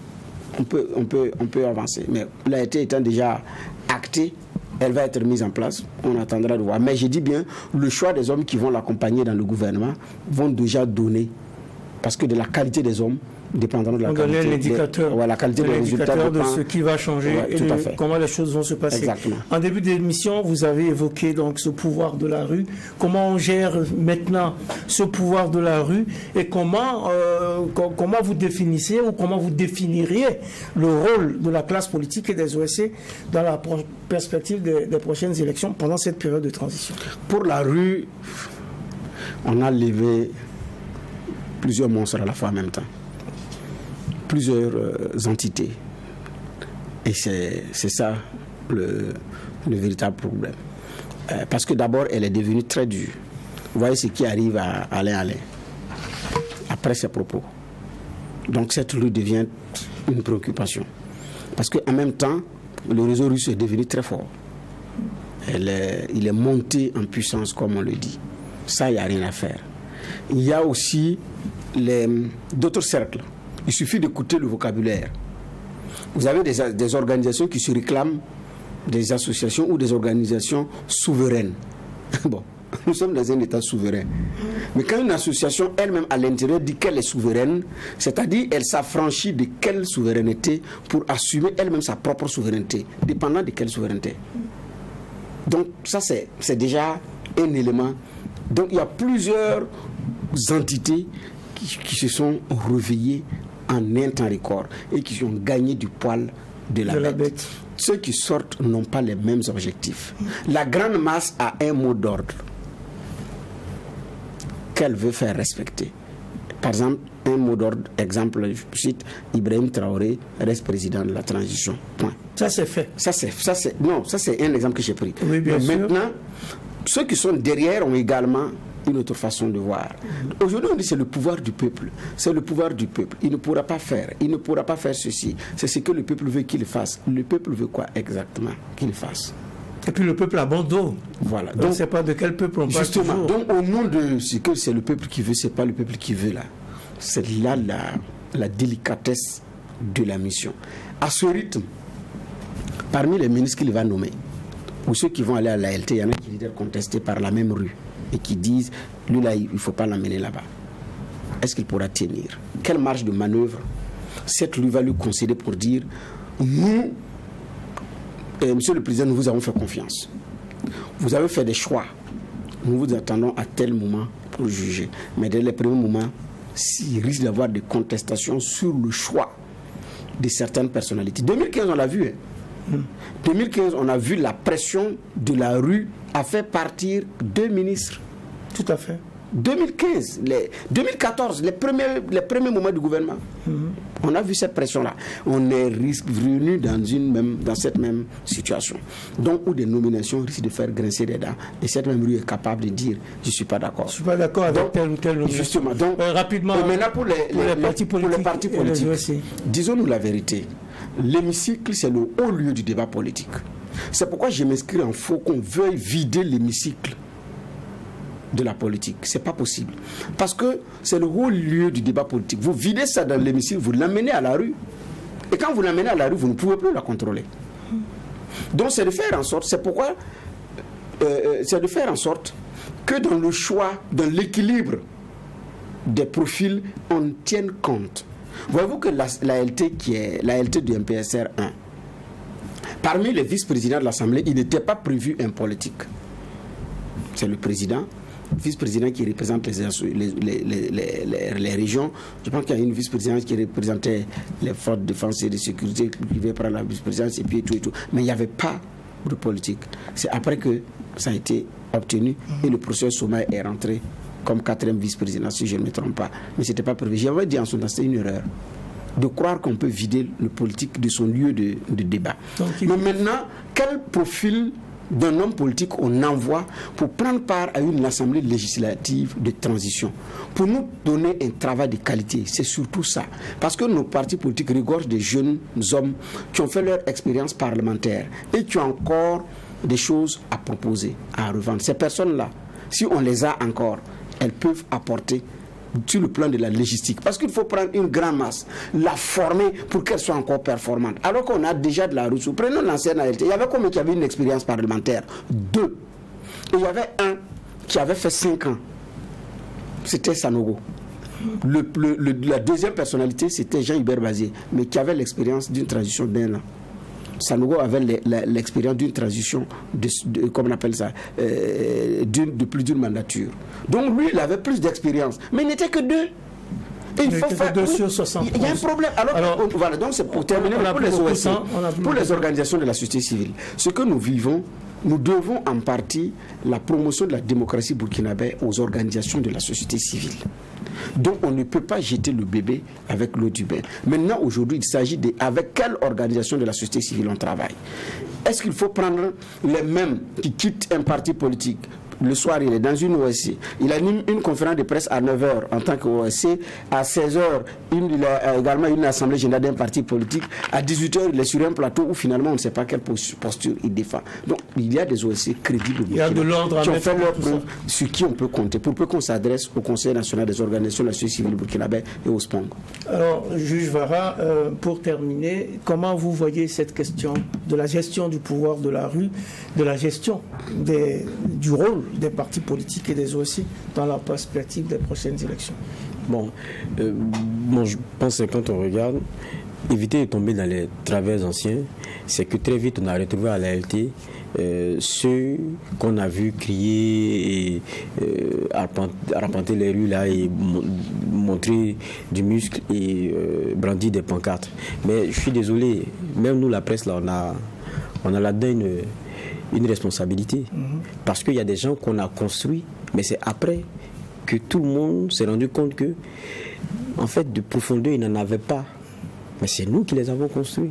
on peut avancer. Mais l'ALT étant déjà actée, elle va être mise en place. On attendra de voir. Mais je dis bien, le choix des hommes qui vont l'accompagner dans le gouvernement vont déjà donner, parce que de la qualité des hommes dépendant de la qualité, la qualité des résultats de ce qui va changer et de comment les choses vont se passer. Exactement. En début d'émission, vous avez évoqué donc ce pouvoir de la rue. Comment on gère maintenant ce pouvoir de la rue et comment vous définissez ou comment vous définiriez le rôle de la classe politique et des OSC dans la perspective des prochaines élections pendant cette période de transition? Pour la rue, on a levé plusieurs monstres à la fois en même temps. Plusieurs entités. Et c'est ça le véritable problème. Parce que d'abord, elle est devenue très dure. Vous voyez ce qui arrive à Alain après ses propos. Donc cette rue devient une préoccupation. Parce qu'en même temps, le réseau russe est devenu très fort. Il est monté en puissance, comme on le dit. Ça, il n'y a rien à faire. Il y a aussi d'autres cercles. Il suffit d'écouter le vocabulaire. Vous avez des organisations qui se réclament des associations ou des organisations souveraines. Bon, nous sommes dans un État souverain. Mais quand une association elle-même à l'intérieur dit qu'elle est souveraine, c'est-à-dire elle s'affranchit de quelle souveraineté pour assumer elle-même sa propre souveraineté, dépendant de quelle souveraineté. Donc ça c'est déjà un élément. Donc il y a plusieurs entités qui se sont réveillées en un temps record et qui ont gagné du poil de la bête. Ceux qui sortent n'ont pas les mêmes objectifs. La grande masse a un mot d'ordre qu'elle veut faire respecter. Par exemple, un mot d'ordre, exemple, je cite, Ibrahim Traoré reste président de la transition. Point. Ça c'est fait. Ça c'est un exemple que j'ai pris. Oui, bien sûr. Maintenant, ceux qui sont derrière ont également une autre façon de voir. Aujourd'hui, on dit c'est le pouvoir du peuple. C'est le pouvoir du peuple. Il ne pourra pas faire. Il ne pourra pas faire ceci. C'est ce que le peuple veut qu'il fasse. Le peuple veut quoi exactement qu'il fasse? Et puis le peuple a bon dos. Voilà. Donc, on ne sait pas de quel peuple on parle. Justement, toujours. donc au nom de ce que c'est le peuple qui veut, c'est pas le peuple qui veut là. C'est là la délicatesse de la mission. À ce rythme, parmi les ministres qu'il va nommer, ou ceux qui vont aller à l'ALT, il y en a qui sont contestés par la même rue et qui disent, lui là, il ne faut pas l'amener là-bas. Est-ce qu'il pourra tenir? Quelle marge de manœuvre cette rue va lui concéder pour dire, nous, Monsieur le Président, nous vous avons fait confiance. Vous avez fait des choix. Nous vous attendons à tel moment pour juger. Mais dès les premiers moments, s'il risque d'avoir des contestations sur le choix de certaines personnalités. 2015, on l'a vu. 2015, on a vu la pression de la rue a fait partir 2 ministres. Tout à fait. 2015, 2014, les premiers moments du gouvernement, on a vu cette pression-là. On est revenu dans cette même situation. Donc, où des nominations risquent de faire grincer des dents. Et cette même rue est capable de dire, je ne suis pas d'accord. Je ne suis pas d'accord avec telle ou telle nomination. Justement. Donc, rapidement, maintenant, pour les partis politiques, disons-nous la vérité. L'hémicycle, c'est le haut lieu du débat politique. C'est pourquoi je m'inscris en faux qu'on veuille vider l'hémicycle de la politique. C'est pas possible. Parce que c'est le haut lieu du débat politique. Vous videz ça dans l'hémicycle, vous l'amenez à la rue. Et quand vous l'amenez à la rue, vous ne pouvez plus la contrôler. Donc c'est de faire en sorte, c'est pourquoi c'est de faire en sorte que dans le choix, dans l'équilibre des profils, on tienne compte. Voyez-vous que l'ALT qui est l'ALT du MPSR 1, parmi les vice-présidents de l'Assemblée, il n'était pas prévu un politique. C'est le président, vice-président qui représente les régions. Je pense qu'il y a une vice-présidente qui représentait les forces de défense et de sécurité qui devait prendre la vice-présidence et puis tout et tout. Mais il n'y avait pas de politique. C'est après que ça a été obtenu et le professeur Sommet est rentré comme 4e vice-président, si je ne me trompe pas. Mais ce n'était pas prévu. J'avais dit en son temps, c'était une erreur de croire qu'on peut vider le politique de son lieu de débat. Mais maintenant, quel profil d'un homme politique on envoie pour prendre part à une assemblée législative de transition, pour nous donner un travail de qualité? C'est surtout ça. Parce que nos partis politiques regorgent de jeunes hommes qui ont fait leur expérience parlementaire et qui ont encore des choses à proposer, à revendre. Ces personnes-là, si on les a encore, elles peuvent apporter sur le plan de la logistique. Parce qu'il faut prendre une grande masse, la former pour qu'elle soit encore performante. Alors qu'on a déjà de la ressource. Prenons l'ancienne ALT. Il y avait combien qui avait une expérience parlementaire? 2. Et il y avait un qui avait fait 5 ans. C'était Sanogo. La deuxième personnalité, c'était Jean-Hubert Bazier, mais qui avait l'expérience d'une transition d'1 an. Sanogo avait l'expérience d'une transition comme on appelle ça, de plus d'une mandature. Donc lui, il avait plus d'expérience, mais il n'était que 2. Et il faut faire. 2 sur 60. Il y a un problème. Alors voilà, donc c'est pour terminer pour les organisations de la société civile. Ce que nous vivons, nous devons en partie la promotion de la démocratie burkinabé aux organisations de la société civile. Donc on ne peut pas jeter le bébé avec l'eau du bain. Maintenant, aujourd'hui, il s'agit de avec quelle organisation de la société civile on travaille. Est-ce qu'il faut prendre les mêmes qui quittent un parti politique? Le soir, il est dans une OSC. Il anime une conférence de presse à 9h en tant qu'OSC. À 16h, il a également une assemblée générale d'un parti politique. À 18h, il est sur un plateau où finalement on ne sait pas quelle posture il défend. Donc, il y a des OSC crédibles. Il y a de l'ordre qui ont fait leur preuve sur qui on peut compter. Pour peu qu'on s'adresse au Conseil national des organisations de la société civile burkinabé et au SPONG. Alors, juge Vara, pour terminer, comment vous voyez cette question de la gestion du pouvoir de la rue, de la gestion du rôle des partis politiques et des OSI dans la perspective des prochaines élections? Bon, je pense que quand on regarde, éviter de tomber dans les travers anciens, c'est que très vite on a retrouvé à la réalité ceux qu'on a vu crier et arpenter les rues là et montrer du muscle et brandir des pancartes. Mais je suis désolé, même nous la presse là, on a là-dedans une responsabilité. Parce qu'il y a des gens qu'on a construits, mais c'est après que tout le monde s'est rendu compte que, en fait, de profondeur, ils n'en avaient pas. Mais c'est nous qui les avons construits.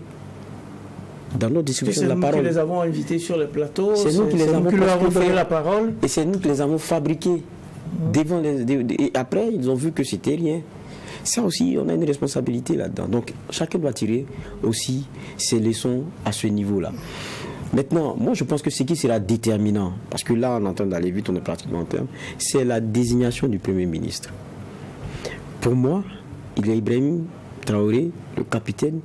Dans notre distribution de la parole. C'est nous qui les avons invités sur les plateaux. C'est nous qui les avons donné la parole. Et c'est nous qui les avons fabriqués. Et après, ils ont vu que c'était rien. Ça aussi, on a une responsabilité là-dedans. Donc, chacun doit tirer aussi ses leçons à ce niveau-là. Maintenant, moi je pense que ce qui sera déterminant, parce que là on est en train d'aller vite, on est pratiquement en terme, c'est la désignation du Premier ministre. Pour moi, il y a Ibrahim Traoré, le capitaine,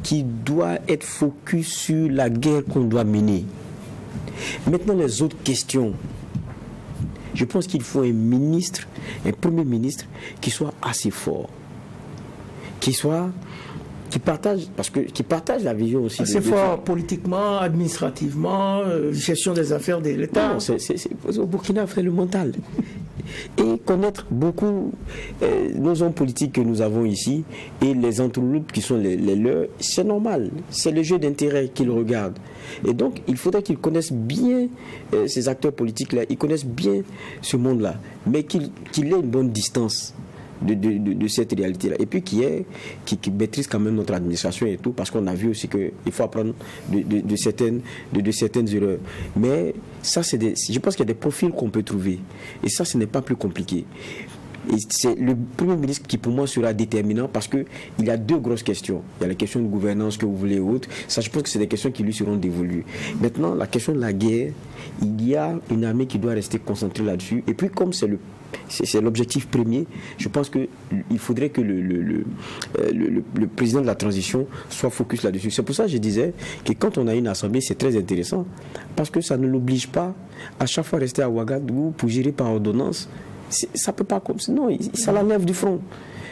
qui doit être focus sur la guerre qu'on doit mener. Maintenant, les autres questions, je pense qu'il faut un Premier ministre qui soit assez fort, qui partage la vision aussi. C'est fort politiquement, administrativement, gestion des affaires de l'État. Non, au Burkina, c'est le mental. Et connaître beaucoup nos hommes politiques que nous avons ici et les entourloupes qui sont les leurs, c'est normal. C'est le jeu d'intérêt qu'ils regardent. Et donc, il faudrait qu'ils connaissent bien ces acteurs politiques-là, ils connaissent bien ce monde-là, mais qu'il ait une bonne distance de cette réalité-là. Et puis qui maîtrise quand même notre administration et tout, parce qu'on a vu aussi qu'il faut apprendre de certaines erreurs. Mais ça, je pense qu'il y a des profils qu'on peut trouver. Et ça, ce n'est pas plus compliqué. Et c'est le Premier ministre qui, pour moi, sera déterminant parce qu'il y a deux grosses questions. Il y a la question de gouvernance que vous voulez et autres. Ça, je pense que c'est des questions qui lui seront dévolues. Maintenant, la question de la guerre, il y a une armée qui doit rester concentrée là-dessus. Et puis, comme c'est l'objectif premier, je pense qu'il faudrait que le président de la transition soit focus là-dessus. C'est pour ça que je disais que quand on a une assemblée, c'est très intéressant parce que ça ne l'oblige pas à chaque fois rester à Ouagadougou pour gérer par ordonnance. Ça peut pas comme ça. Non, ça l'enlève du front.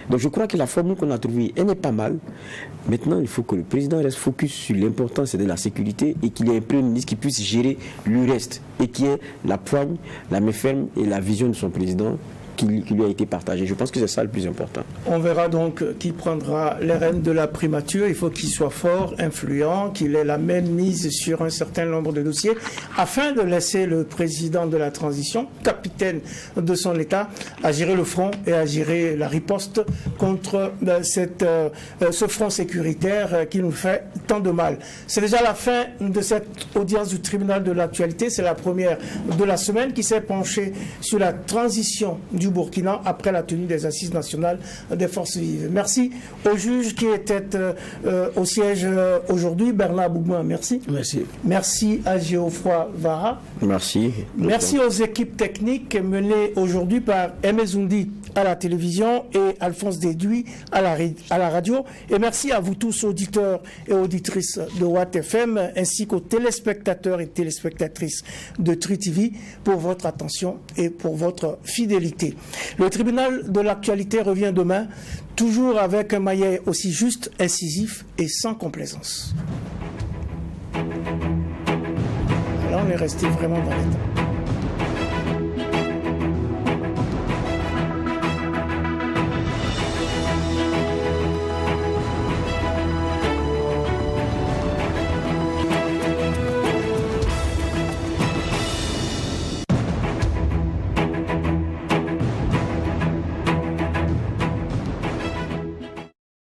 Donc je crois que la formule qu'on a trouvée, elle n'est pas mal. Maintenant, il faut que le président reste focus sur l'importance de la sécurité et qu'il y ait un Premier ministre qui puisse gérer le reste et qui ait la poigne, la main ferme et la vision de son président qui lui a été partagée. Je pense que c'est ça le plus important. On verra donc qui prendra les rênes de la primature. Il faut qu'il soit fort, influent, qu'il ait la même mise sur un certain nombre de dossiers afin de laisser le président de la transition, capitaine de son État, à gérer le front et à gérer la riposte contre ce front sécuritaire qui nous fait tant de mal. C'est déjà la fin de cette audience du tribunal de l'actualité. C'est la première de la semaine qui s'est penchée sur la transition du Burkina après la tenue des assises nationales des forces vives. Merci au juge qui était au siège aujourd'hui, Bernard Bougman. Merci. Merci. Merci à Geoffroy Vara. Merci. Merci aux équipes techniques menées aujourd'hui par Aimé Zoundi à la télévision et Alphonse Déduit à la radio. Et merci à vous tous, auditeurs et auditrices de Watt FM, ainsi qu'aux téléspectateurs et téléspectatrices de Tri TV pour votre attention et pour votre fidélité. Le tribunal de l'actualité revient demain, toujours avec un maillet aussi juste, incisif et sans complaisance. Là, on est resté vraiment dans l'état.